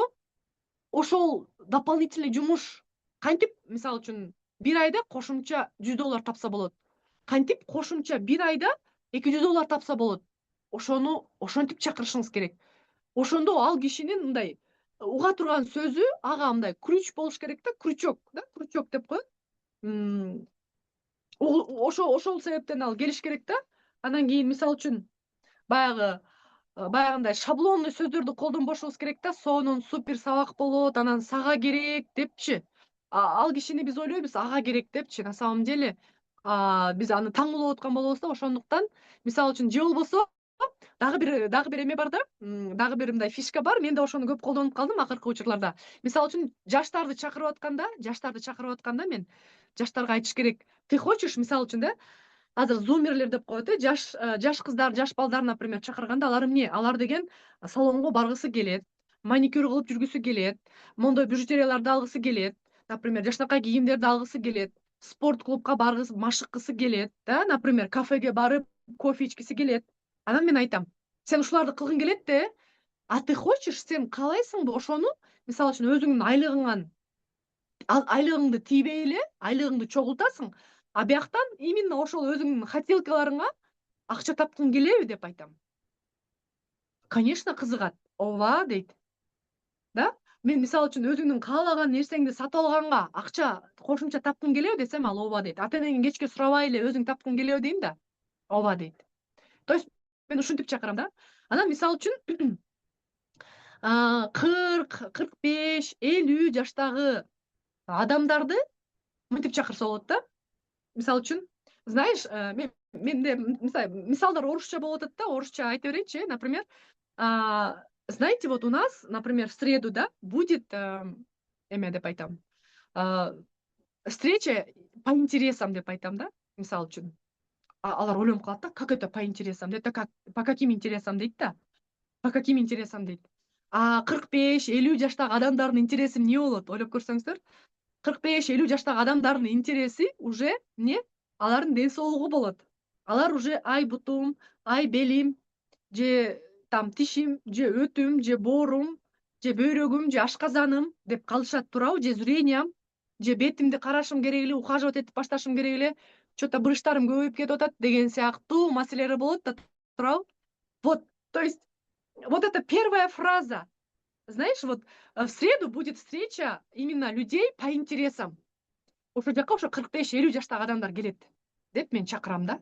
ошол дополнительный жумуш кантип, мисалы үчүн, бир айда кошумча $100 тапса болот. Кантип кошумча бир айда $200 тапса болот. Ошону ошентип чакырышыңыз керек. Ошондо ал кишинин мындай уга турган сөзү ага мындай ключ болуш керек да, крючок деп коет. Ошол себептен ал келиш керек да. Анан кийин мисалы үчүн баягындай шаблонный сөздөрдү колдонбошубуз керек да. Сонун супер сабак болот, анан сага керек депчи. Ал кишини биз ойлойбуз, ага керек депчи. На самом деле биз аны таңулап аткан болобуз да. Ошондуктан мисалы үчүн же болбосо дагы бир эме бар да. Дагы бир мындай фишка бар. Мен да ошону көп колдонуп калдым акыркы учурларда. Мисалы үчүн жаштарды чакырып атканда мен жаштарга айтыш керек. Ты хочешь, мисалы үчүн да, азыр зумерлер деп коет, жаш кыздар, жаш балдар, например, чакырганда алар эмне? Алар деген салонго баргысы келет, маникюр кылып жүргүсү келет, мондой бижутерияларды алгысы келет, например, жакшынакай кийимдерди алгысы келет, спорт клубка баргысы, машыккысы келет, да, например, кафеге барып, кофе ичкиси келет. Анан мен айтам, сен ушуларды кылгың келет да, а ты хочешь, сен каалайсыңбы ошону, мисалы үчүн өзүңдүн айлыгыңды тийбей эле, айлыгыңды чогултасың, а бияктан именно ошол өзүңдүн хотелкаларыңа акча тапкың келеби деп айтам. Конечно, кызыгат. Ооба дейт. Да? Мен мисалы үчүн өзүңдүн каалаган нерсеңди сатып алганга акча кошумча тапкың келеби десем, ал ооба дейт. Ата энеңден кечке сурабай эле өзүң тапкың келеби дейм да. Ооба дейт. То есть мен ушинтип чакырам да. Анан мисалы үчүн 40, 45, 50 жаштагы адамдарды мынтип чакырса болот да. Мисалы үчүн, знаешь, менде мисалдар орусча болуп атат да, орусча айта берейинчи, например, знаете, вот у нас, например, в среду, да, будет эме деп айтам, встреча по интересам деп айтам да, мисалы үчүн. Алар ойлонуп калат да, как это по интересам? Это как, по каким интересам дейт да? По каким интересам дейт. 45-50 жаштагы адамдардын интереси эмне болот? Ойлоп көрсөңүздөр. 45-50 жаштагы адамдардын интереси уже эмне? Алардын ден соолугу болот. Алар уже ай бутум, ай белим, же там тишим, же өтүм, же боорум, же бөйрөгүм, же ашказаным деп калышат туурабы, же зрениям. же бетимди карашым керек эле, ухаживать этип башташым керек эле, что-то буручтарым көбөйүп кетип атат деген сыяктуу маселелер болот да, туурабы? Вот, то есть, вот эта первая фраза, знаешь, вот в среду будет встреча именно людей по интересам. Ошол жака ошо 45-50 жаштагы адамдар келет деп мен чакырам да.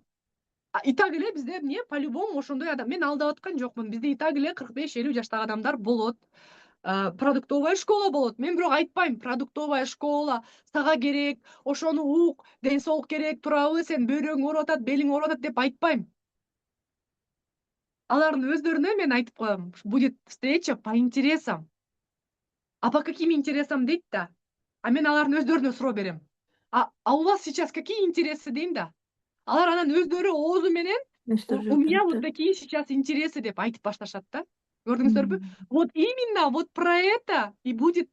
И так эле бизде эмне по-любому ошондой адам, мен алдап аткан жокмун. Бизде и так эле 45-50 жаштагы адамдар болот. Продуктовая школа болот. Мен бирок айтпайм, продуктовая школа сага керек, ошону ук, ден соолук керек, туурабы, сен бөйрөгүң ооруп атат, белиң ооруп атат деп айтпайм. Алардын өздөрүнө мен айтып коем, будет встреча по интересам. А по каким интересам дейт да? А мен алардын өздөрүнө суроо берем. А у вас сейчас какие интересы дейм да? Алар анан өздөрү оозу менен у меня вот такие сейчас интересы деп айтып башташат да. Көрдүңүздөрбү? Вот именно вот про это и будет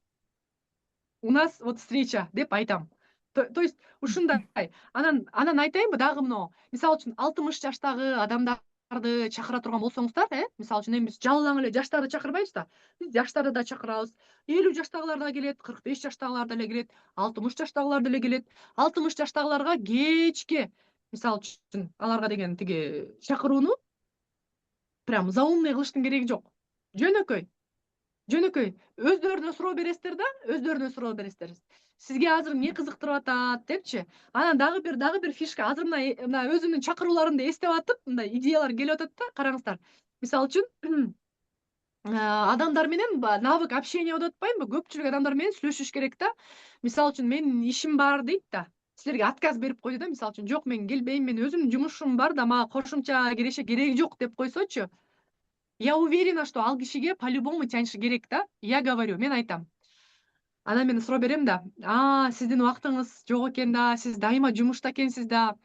у нас вот встреча деп айтам. То есть ушундай. Анан айтайынбы дагы мына, мисалы үчүн 60 жаштагы адамдарды чакыра турган болсоңуздар, мисалы үчүн эми биз жалаң эле жаштарды чакырбайбыз да. Биз жаштарды да чакырабыз. 50 жаштагылар да келет, 45 жаштагылар деле келет, 60 жаштагылар деле келет. 60 жаштагыларга кечке, мисалы үчүн аларга деген тиги чакырууну прям заумный кылыштын кереги жок. Жөнөкөй. Өздөрүнө суроо бересиздер да, суроо бересиздер. Сизге азыр эмне кызыктырып атат депчи. Анан дагы бир фишка. Азыр мына өзүмдүн чакырууларымды эстеп атып, мындай идеялар келип атат да, караңыздар. Мисалы үчүн, адамдар менен навык общения деп атпаймынбы? Көпчүлүк адамдар менен сүйлөшүш керек да. Мисалы үчүн, менин ишим бар дейт да. Силерге отказ берип койду да, мисалы үчүн, жок мен келбейм, мен өзүмдүн жумушум бар да, мага кошумча киреше кереги жок деп койсочу. Я уверена, что ал кишиге по-любому тяньшы керек да. Я говорю, мен айтам. Анан мен суроо берем да. Сиздин убактыңыз жок экен да, сиз дайыма жумушта экенсиз да.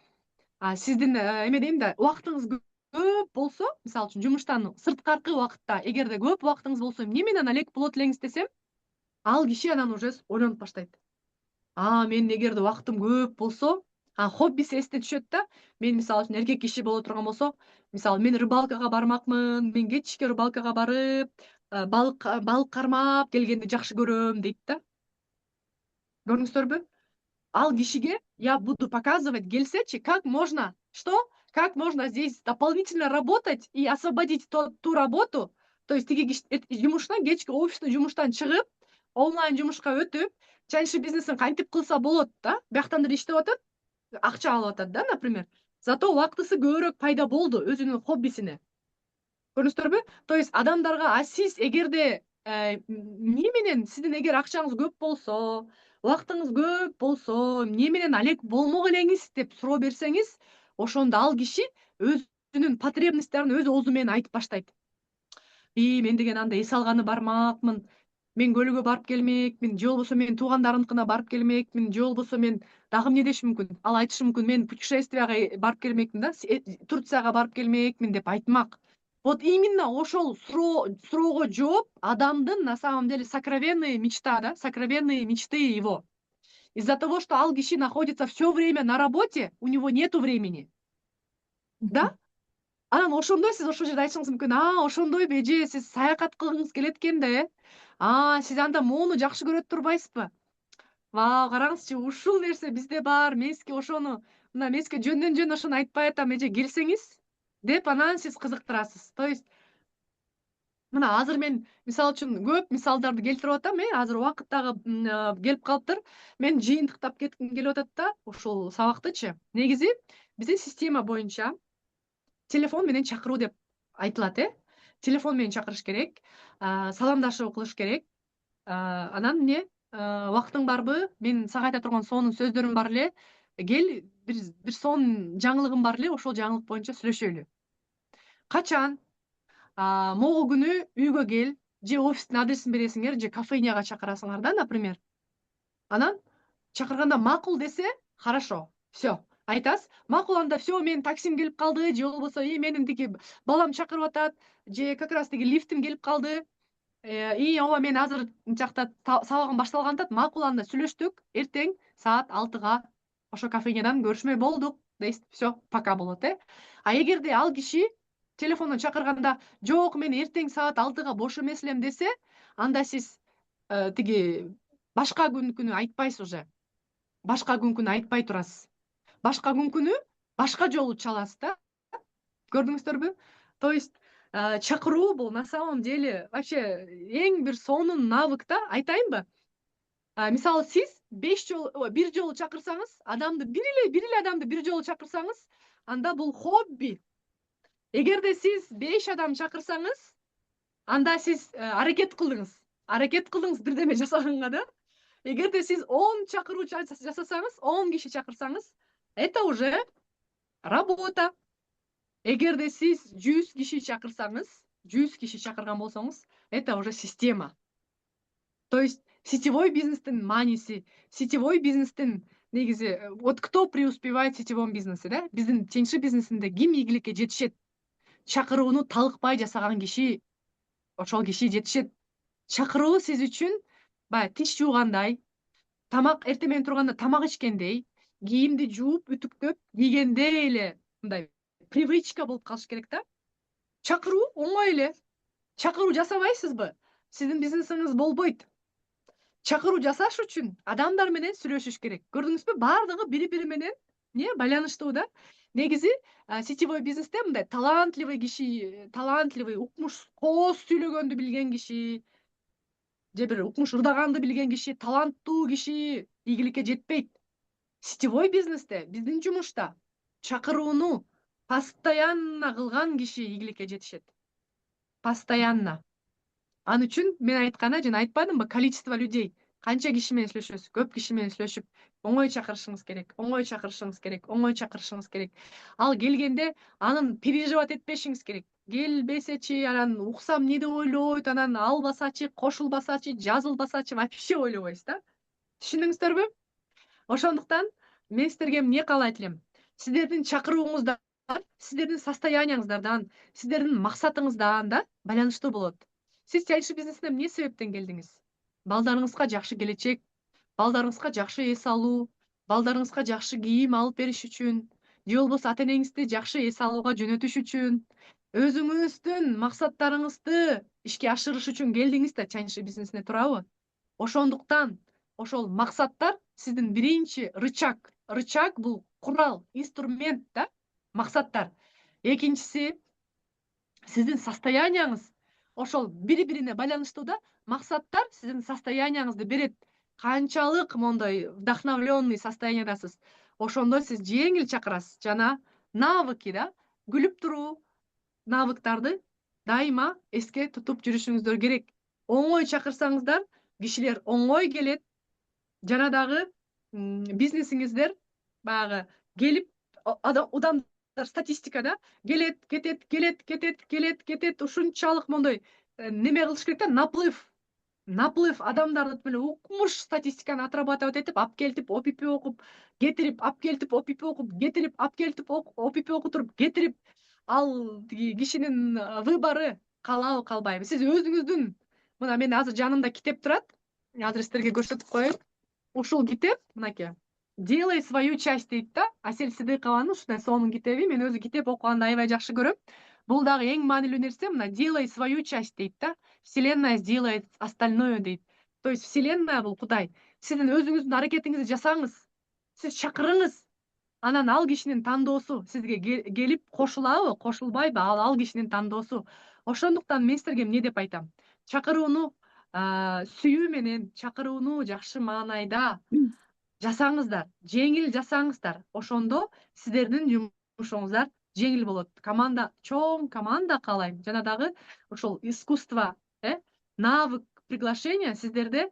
Сиздин эме дейм да, убактыңыз көп болсо, мисалы үчүн жумуштан сырткаркы убакытта эгерде көп убактыңыз болсо, эмне менен алек болот элеңиз десем, ал киши анан уже ойлонуп баштайт. Менин эгерде убактым көп болсо, хоббиси эсте түшөт да. Мен мисалы үчүн эркек киши боло турган болсо, мисалы мен рыбалкага бармакмын, мен кечке рыбалкага барып, балык кармап келгенди жакшы көрөм дейт да. Көрдүңүздөрбү? Ал кишиге я буду показывать, келсечи, как можно здесь дополнительно работать и освободить ту работу. То есть тиги жумуштан, кечки офистин жумуштан чыгып, онлайн жумушка өтүп, чайшы бизнесин кантип кылса болот да. Бияктан деле иштеп атат, акча алып атат да, например. Зато убактысы көбүрөөк пайда болду өзүнүн хоббисине. Көрдүңүздөрбү? То есть адамдарга сиз эгерде эмне менен, сиздин эгер акчаңыз көп болсо, убактыңыз көп болсо, эмне менен алек болмок элеңиз деп суроо берсеңиз, ошондо ал киши өзүнүн потребностьтарын өз оозу менен айтып баштайт. Мен деген анда эс алганы бармакмын, мен көлгө барып келмекмин, же болбосо мен туугандарымдыкына барып келмекмин, же болбосо мен дагы эмне деши мүмкүн? Ал айтышы мүмкүн, мен путешествияга барып келмекмин да, Турцияга барып келмекмин деп айтмак. Вот именно ошол суроого жооп адамдын на самом деле сокровенные мечта, да, сокровенные мечты его. Из-за того, что ал киши находится все время на работе, у него нету времени. Да? Анан ошондой сиз ошол жерде айтышыңыз мүмкүн. Ошондойбу эже, сиз саякат кылгыңыз келет экен да, сиз анда моуну жакшы көрөт турбайсызбы? Вау, караңызчы, ушул нерсе бизде бар. Мен сизге ошону, мына мен сизге жөндөн-жөн ошону айтпай атам, эже, келсеңиз деп анан сиз кызыктырасыз. То есть мына азыр мен мисалы үчүн көп мисалдарды келтирип атам, азыр убакыт дагы келип калыптыр. Мен жыйынтыктап кетким келип атат да, ушул сабактычы. Негизи биздин система боюнча телефон менен чакыруу деп айтылат, телефон менен чакырыш керек, саламдашуу кылыш керек. Анан эмне, убактың барбы? Мен сага айта турган сонун сөздөрүм бар эле. Кел, бир сонун жаңылыгым бар эле, ошол жаңылык боюнча сүйлөшөлү. Качан? Могу күнү үйгө кел, же офистин адресин бересиңер, же кофейняга чакырасыңар да, например. Анан чакырганда макул десе, хорошо, всё. Айтасыз, макул, анда всё, менин таксим келип калды, же болбосо менин тиги балам чакырып атат, же как раз тиги лифтим келип калды. Ооба, мен азыр жакта сабагым башталган атат, макул, анда сүйлөштүк, эртең саат 6-га ошо кофейнядан көрүшмөй болдук дейсиз, всё, пока болот, А эгерде ал киши телефондон чакырганда, жок, мен эртең саат 6-га бош эмес элем десе, анда сиз тиги башка күнү айтпайсыз уже. башка күнкүнү айтпай турасыз. Башка күнкүнү башка жолу чаласыз да. Көрдүңүздөрбү? То есть чакыруу бул на самом деле вообще эң бир сонун навык да, айтайынбы? Мисалы сиз 1 жолу чакырсаңыз, бир эле адамды бир жолу чакырсаңыз, анда бул хобби. Эгерде сиз 5 адам чакырсаңыз, анда сиз аракет кылдыңыз. Аракет кылдыңыз бирдеме жасаганга да. Эгерде сиз 10 чакыруу жасасаңыз, 10 киши чакырсаңыз, это уже работа. Эгерде сиз 100 киши чакырсаңыз, 100 киши чакырган болсоңуз, это уже система. То есть сетевой бизнестин мааниси, сетевой бизнестин негизи, вот кто преуспевает в сетевом бизнесе, да? Биздин теңши бизнесинде ким ийгиликке жетишет? Чакырууну талыкпай жасаган киши, ошол киши жетишет. Чакыруу сиз үчүн баягы тиш жуугандай, тамак эртең менен турганда тамак ичкендей, кийимди жууп, үтүктөп, кийгендей эле мындай привычка болуп калыш керек да. Чакыруу оңой эле. Чакыруу жасабайсызбы? Сиздин бизнесиңиз болбойт. Чакыруу жасаш үчүн адамдар менен сүйлөшүш керек. Көрдүңүзбү? Бардыгы бири-бири менен байланыштуу да. Негизи сетевой бизнесте мындай талантливый киши, талантливый, укмуш кооз сүйлөгөндү билген киши, же бир укмуш ырдаганды билген киши, таланттуу киши ийгиликке жетпейт. Сетевой бизнесте, биздин жумушта чакырууну постоянно кылган киши ийгиликке жетишет. Постоянно. Ал үчүн мен айтканда жана айтпадымбы, количество людей. Канча киши менен сүйлөшөсүз? Көп киши менен сүйлөшүп, оңой чакырышыңыз керек, оңой чакырышыңыз керек, оңой чакырышыңыз керек. Ал келгенде анын переживать этпешиңиз керек. Келбесечи, анан уксам эмне деп ойлойт, анан албасачы, кошулбасачы, жазылбасачы вообще ойлобойсуз да. Түшүндүңүздөрбү? Ошондуктан мен сиздерге эмне каалайт элем? Сиздердин чакырууңуздар сиздердин состояниеңиздардан, сиздердин максатыңыздан да байланыштуу болот. Сиз теңши бизнесине эмне себептен келдиңиз? Балдарыңызга жакшы келечек, балдарыңызга жакшы эс алуу, балдарыңызга жакшы кийим алып бериш үчүн, же болбосо ата энеңизди жакшы эс алууга жөнөтүш үчүн, өзүңүздүн максаттарыңызды ишке ашырыш үчүн келдиңиз да теңши бизнесине, туурабы? Ошондуктан ошол максаттар сиздин биринчи рычаг. Рычаг бул курал, инструмент да, максаттар. Экинчиси сиздин состоянияңыз. Ошол бири-бирине байланыштуу да. Максаттар сиздин состоянияңызды берет. Канчалык мондой вдохновленный состояниядасыз, ошондо сиз жеңил чакырасыз. Жана навыки да, күлүп туруу навыктарды дайыма эске тутуп жүрүшүңүздөр керек. Оңой чакырсаңыздар, кишилер оңой келет. Жана дагы бизнесиңиздер баягы келип адамдар статистикада келет, кетет, келет, кетет, келет, кетет, ушунчалык мондой неме кылыш керек да, наплыв адамдарды эле укмуш статистиканы отрабатывать этип, алып келтип, ОПП окуп, кетирип, алып келтип, ОПП окуп, кетирип, алып келтип, ОПП окутуруп, кетирип, ал тиги кишинин выбору каалабы, каалбайбы. Сиз өзүңүздүн, мына мен азыр жанымда китеп турат. Азыр сиздерге көрсөтүп коеюн. Ушул китеп, мынакей. Делай свою часть дейт да. Асель Сыдыкованын ушундай сонун китеби. Мен өзү китеп окуганды аябай жакшы көрөм. Бул дагы эң маанилүү нерсе, мына делай свою часть дейт да. Вселенная сделает остальное дейт. То есть Вселенная бул Кудай. Сиздин өзүңүздүн аракетиңизди жасаңыз. Сиз чакырыңыз. Анан ал кишинин тандоосу сизге келип кошулабы, кошулбайбы, ал кишинин тандоосу. Ошондуктан мен сиздерге эмне деп айтам? Чакырууну сүйүү менен, чакырууну жакшы маанайда жасаңыздар, жеңил жасаңыздар. Ошондо сиздердин жумушуңуздар жеңил болот. Команда, чоң команда каалайм. Жана дагы ошол искусство, навык приглашения сиздерде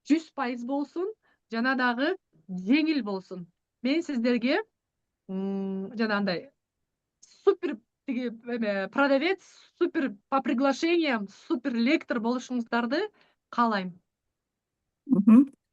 100% болсун, жана дагы жеңил болсун. Мен сиздерге жанагындай супер продавец, супер по приглашениям, супер лектор болушуңуздарды каалайм.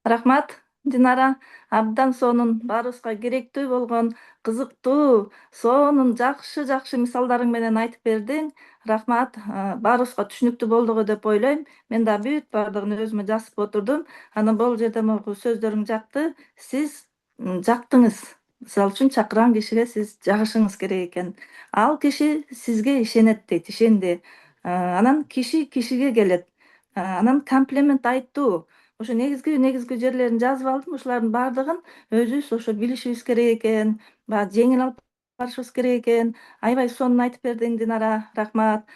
Рахмат, Динара. Абдан сонун, баарыбызга керектүү болгон, кызыктуу, сонун жакшы мисалдарың менен айтып бердиң. Рахмат. Баарыбызга түшүнүктүү болдугу деп ойлойм. Мен да бүт баардыгын өзүмө жазып отурдум. Анан бул жерде могу сөздөрүң жакты. Сиз жактыңыз. Мисалы үчүн чакырган кишиге сиз жагышыңыз керек экен. Ал киши сизге ишенет дейт, ишенди. Анан киши кишиге келет. Анан комплимент айтуу. ошо негизги жерлерин жазып алдым. Ушулардын баардыгын өзүбүз ошо билишибиз керек экен, баягы жеңил алып барышыбыз керек экен. Аябай сонун айтып бердиң, Динара, рахмат.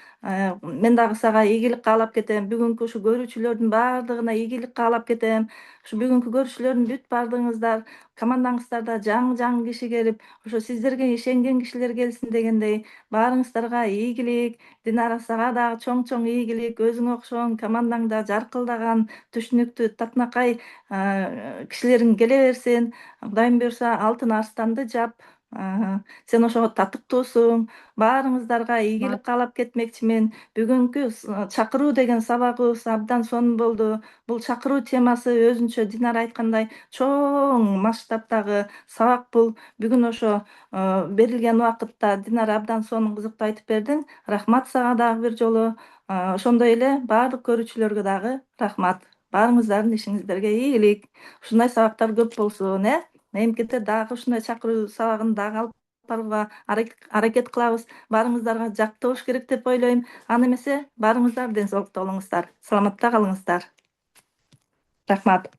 Мен дагы сага ийгилик каалап кетем. Бүгүнкү ушу көрүүчүлөрдүн баардыгына ийгилик каалап кетем. Ушу бүгүнкү көрүүчүлөрдүн бүт баардыгыңыздар, командаңыздарда жаңы киши келип, ошо сиздерге ишенген кишилер келсин дегендей, баарыңыздарга ийгилик. Динара, сага дагы чоң ийгилик. Өзүңө окшогон командаңда жаркылдаган, түшүнүктүү, татынакай кишилериң келе берсин. Кудайым буюрса, алтын арстанды жап. Сен ошого татыктуусуң. Баарыңыздарга ийгилик каалап кетмекчимин. Бүгүнкү чакыруу деген сабагыбыз абдан сонун болду. Бул чакыруу темасы өзүнчө Динара айткандай чоң масштабтагы сабак бул. Бүгүн ошо берилген убакытта Динара абдан сонун кызыктуу айтып бердиң. Рахмат сага дагы бир жолу. Ошондой эле баардык көрүүчүлөргө дагы рахмат. Баарыңыздардын ишиңиздерге ийгилик. Ушундай сабактар көп болсун, Эмкиде дагы ушундай чакыруу сабагын дагы алып барууга аракет кылабыз. Баарыңыздарга жакты болуш керек деп ойлойм. Аны эмесе баарыңыздар ден соолукта болуңуздар, саламатта калыңыздар. Рахмат.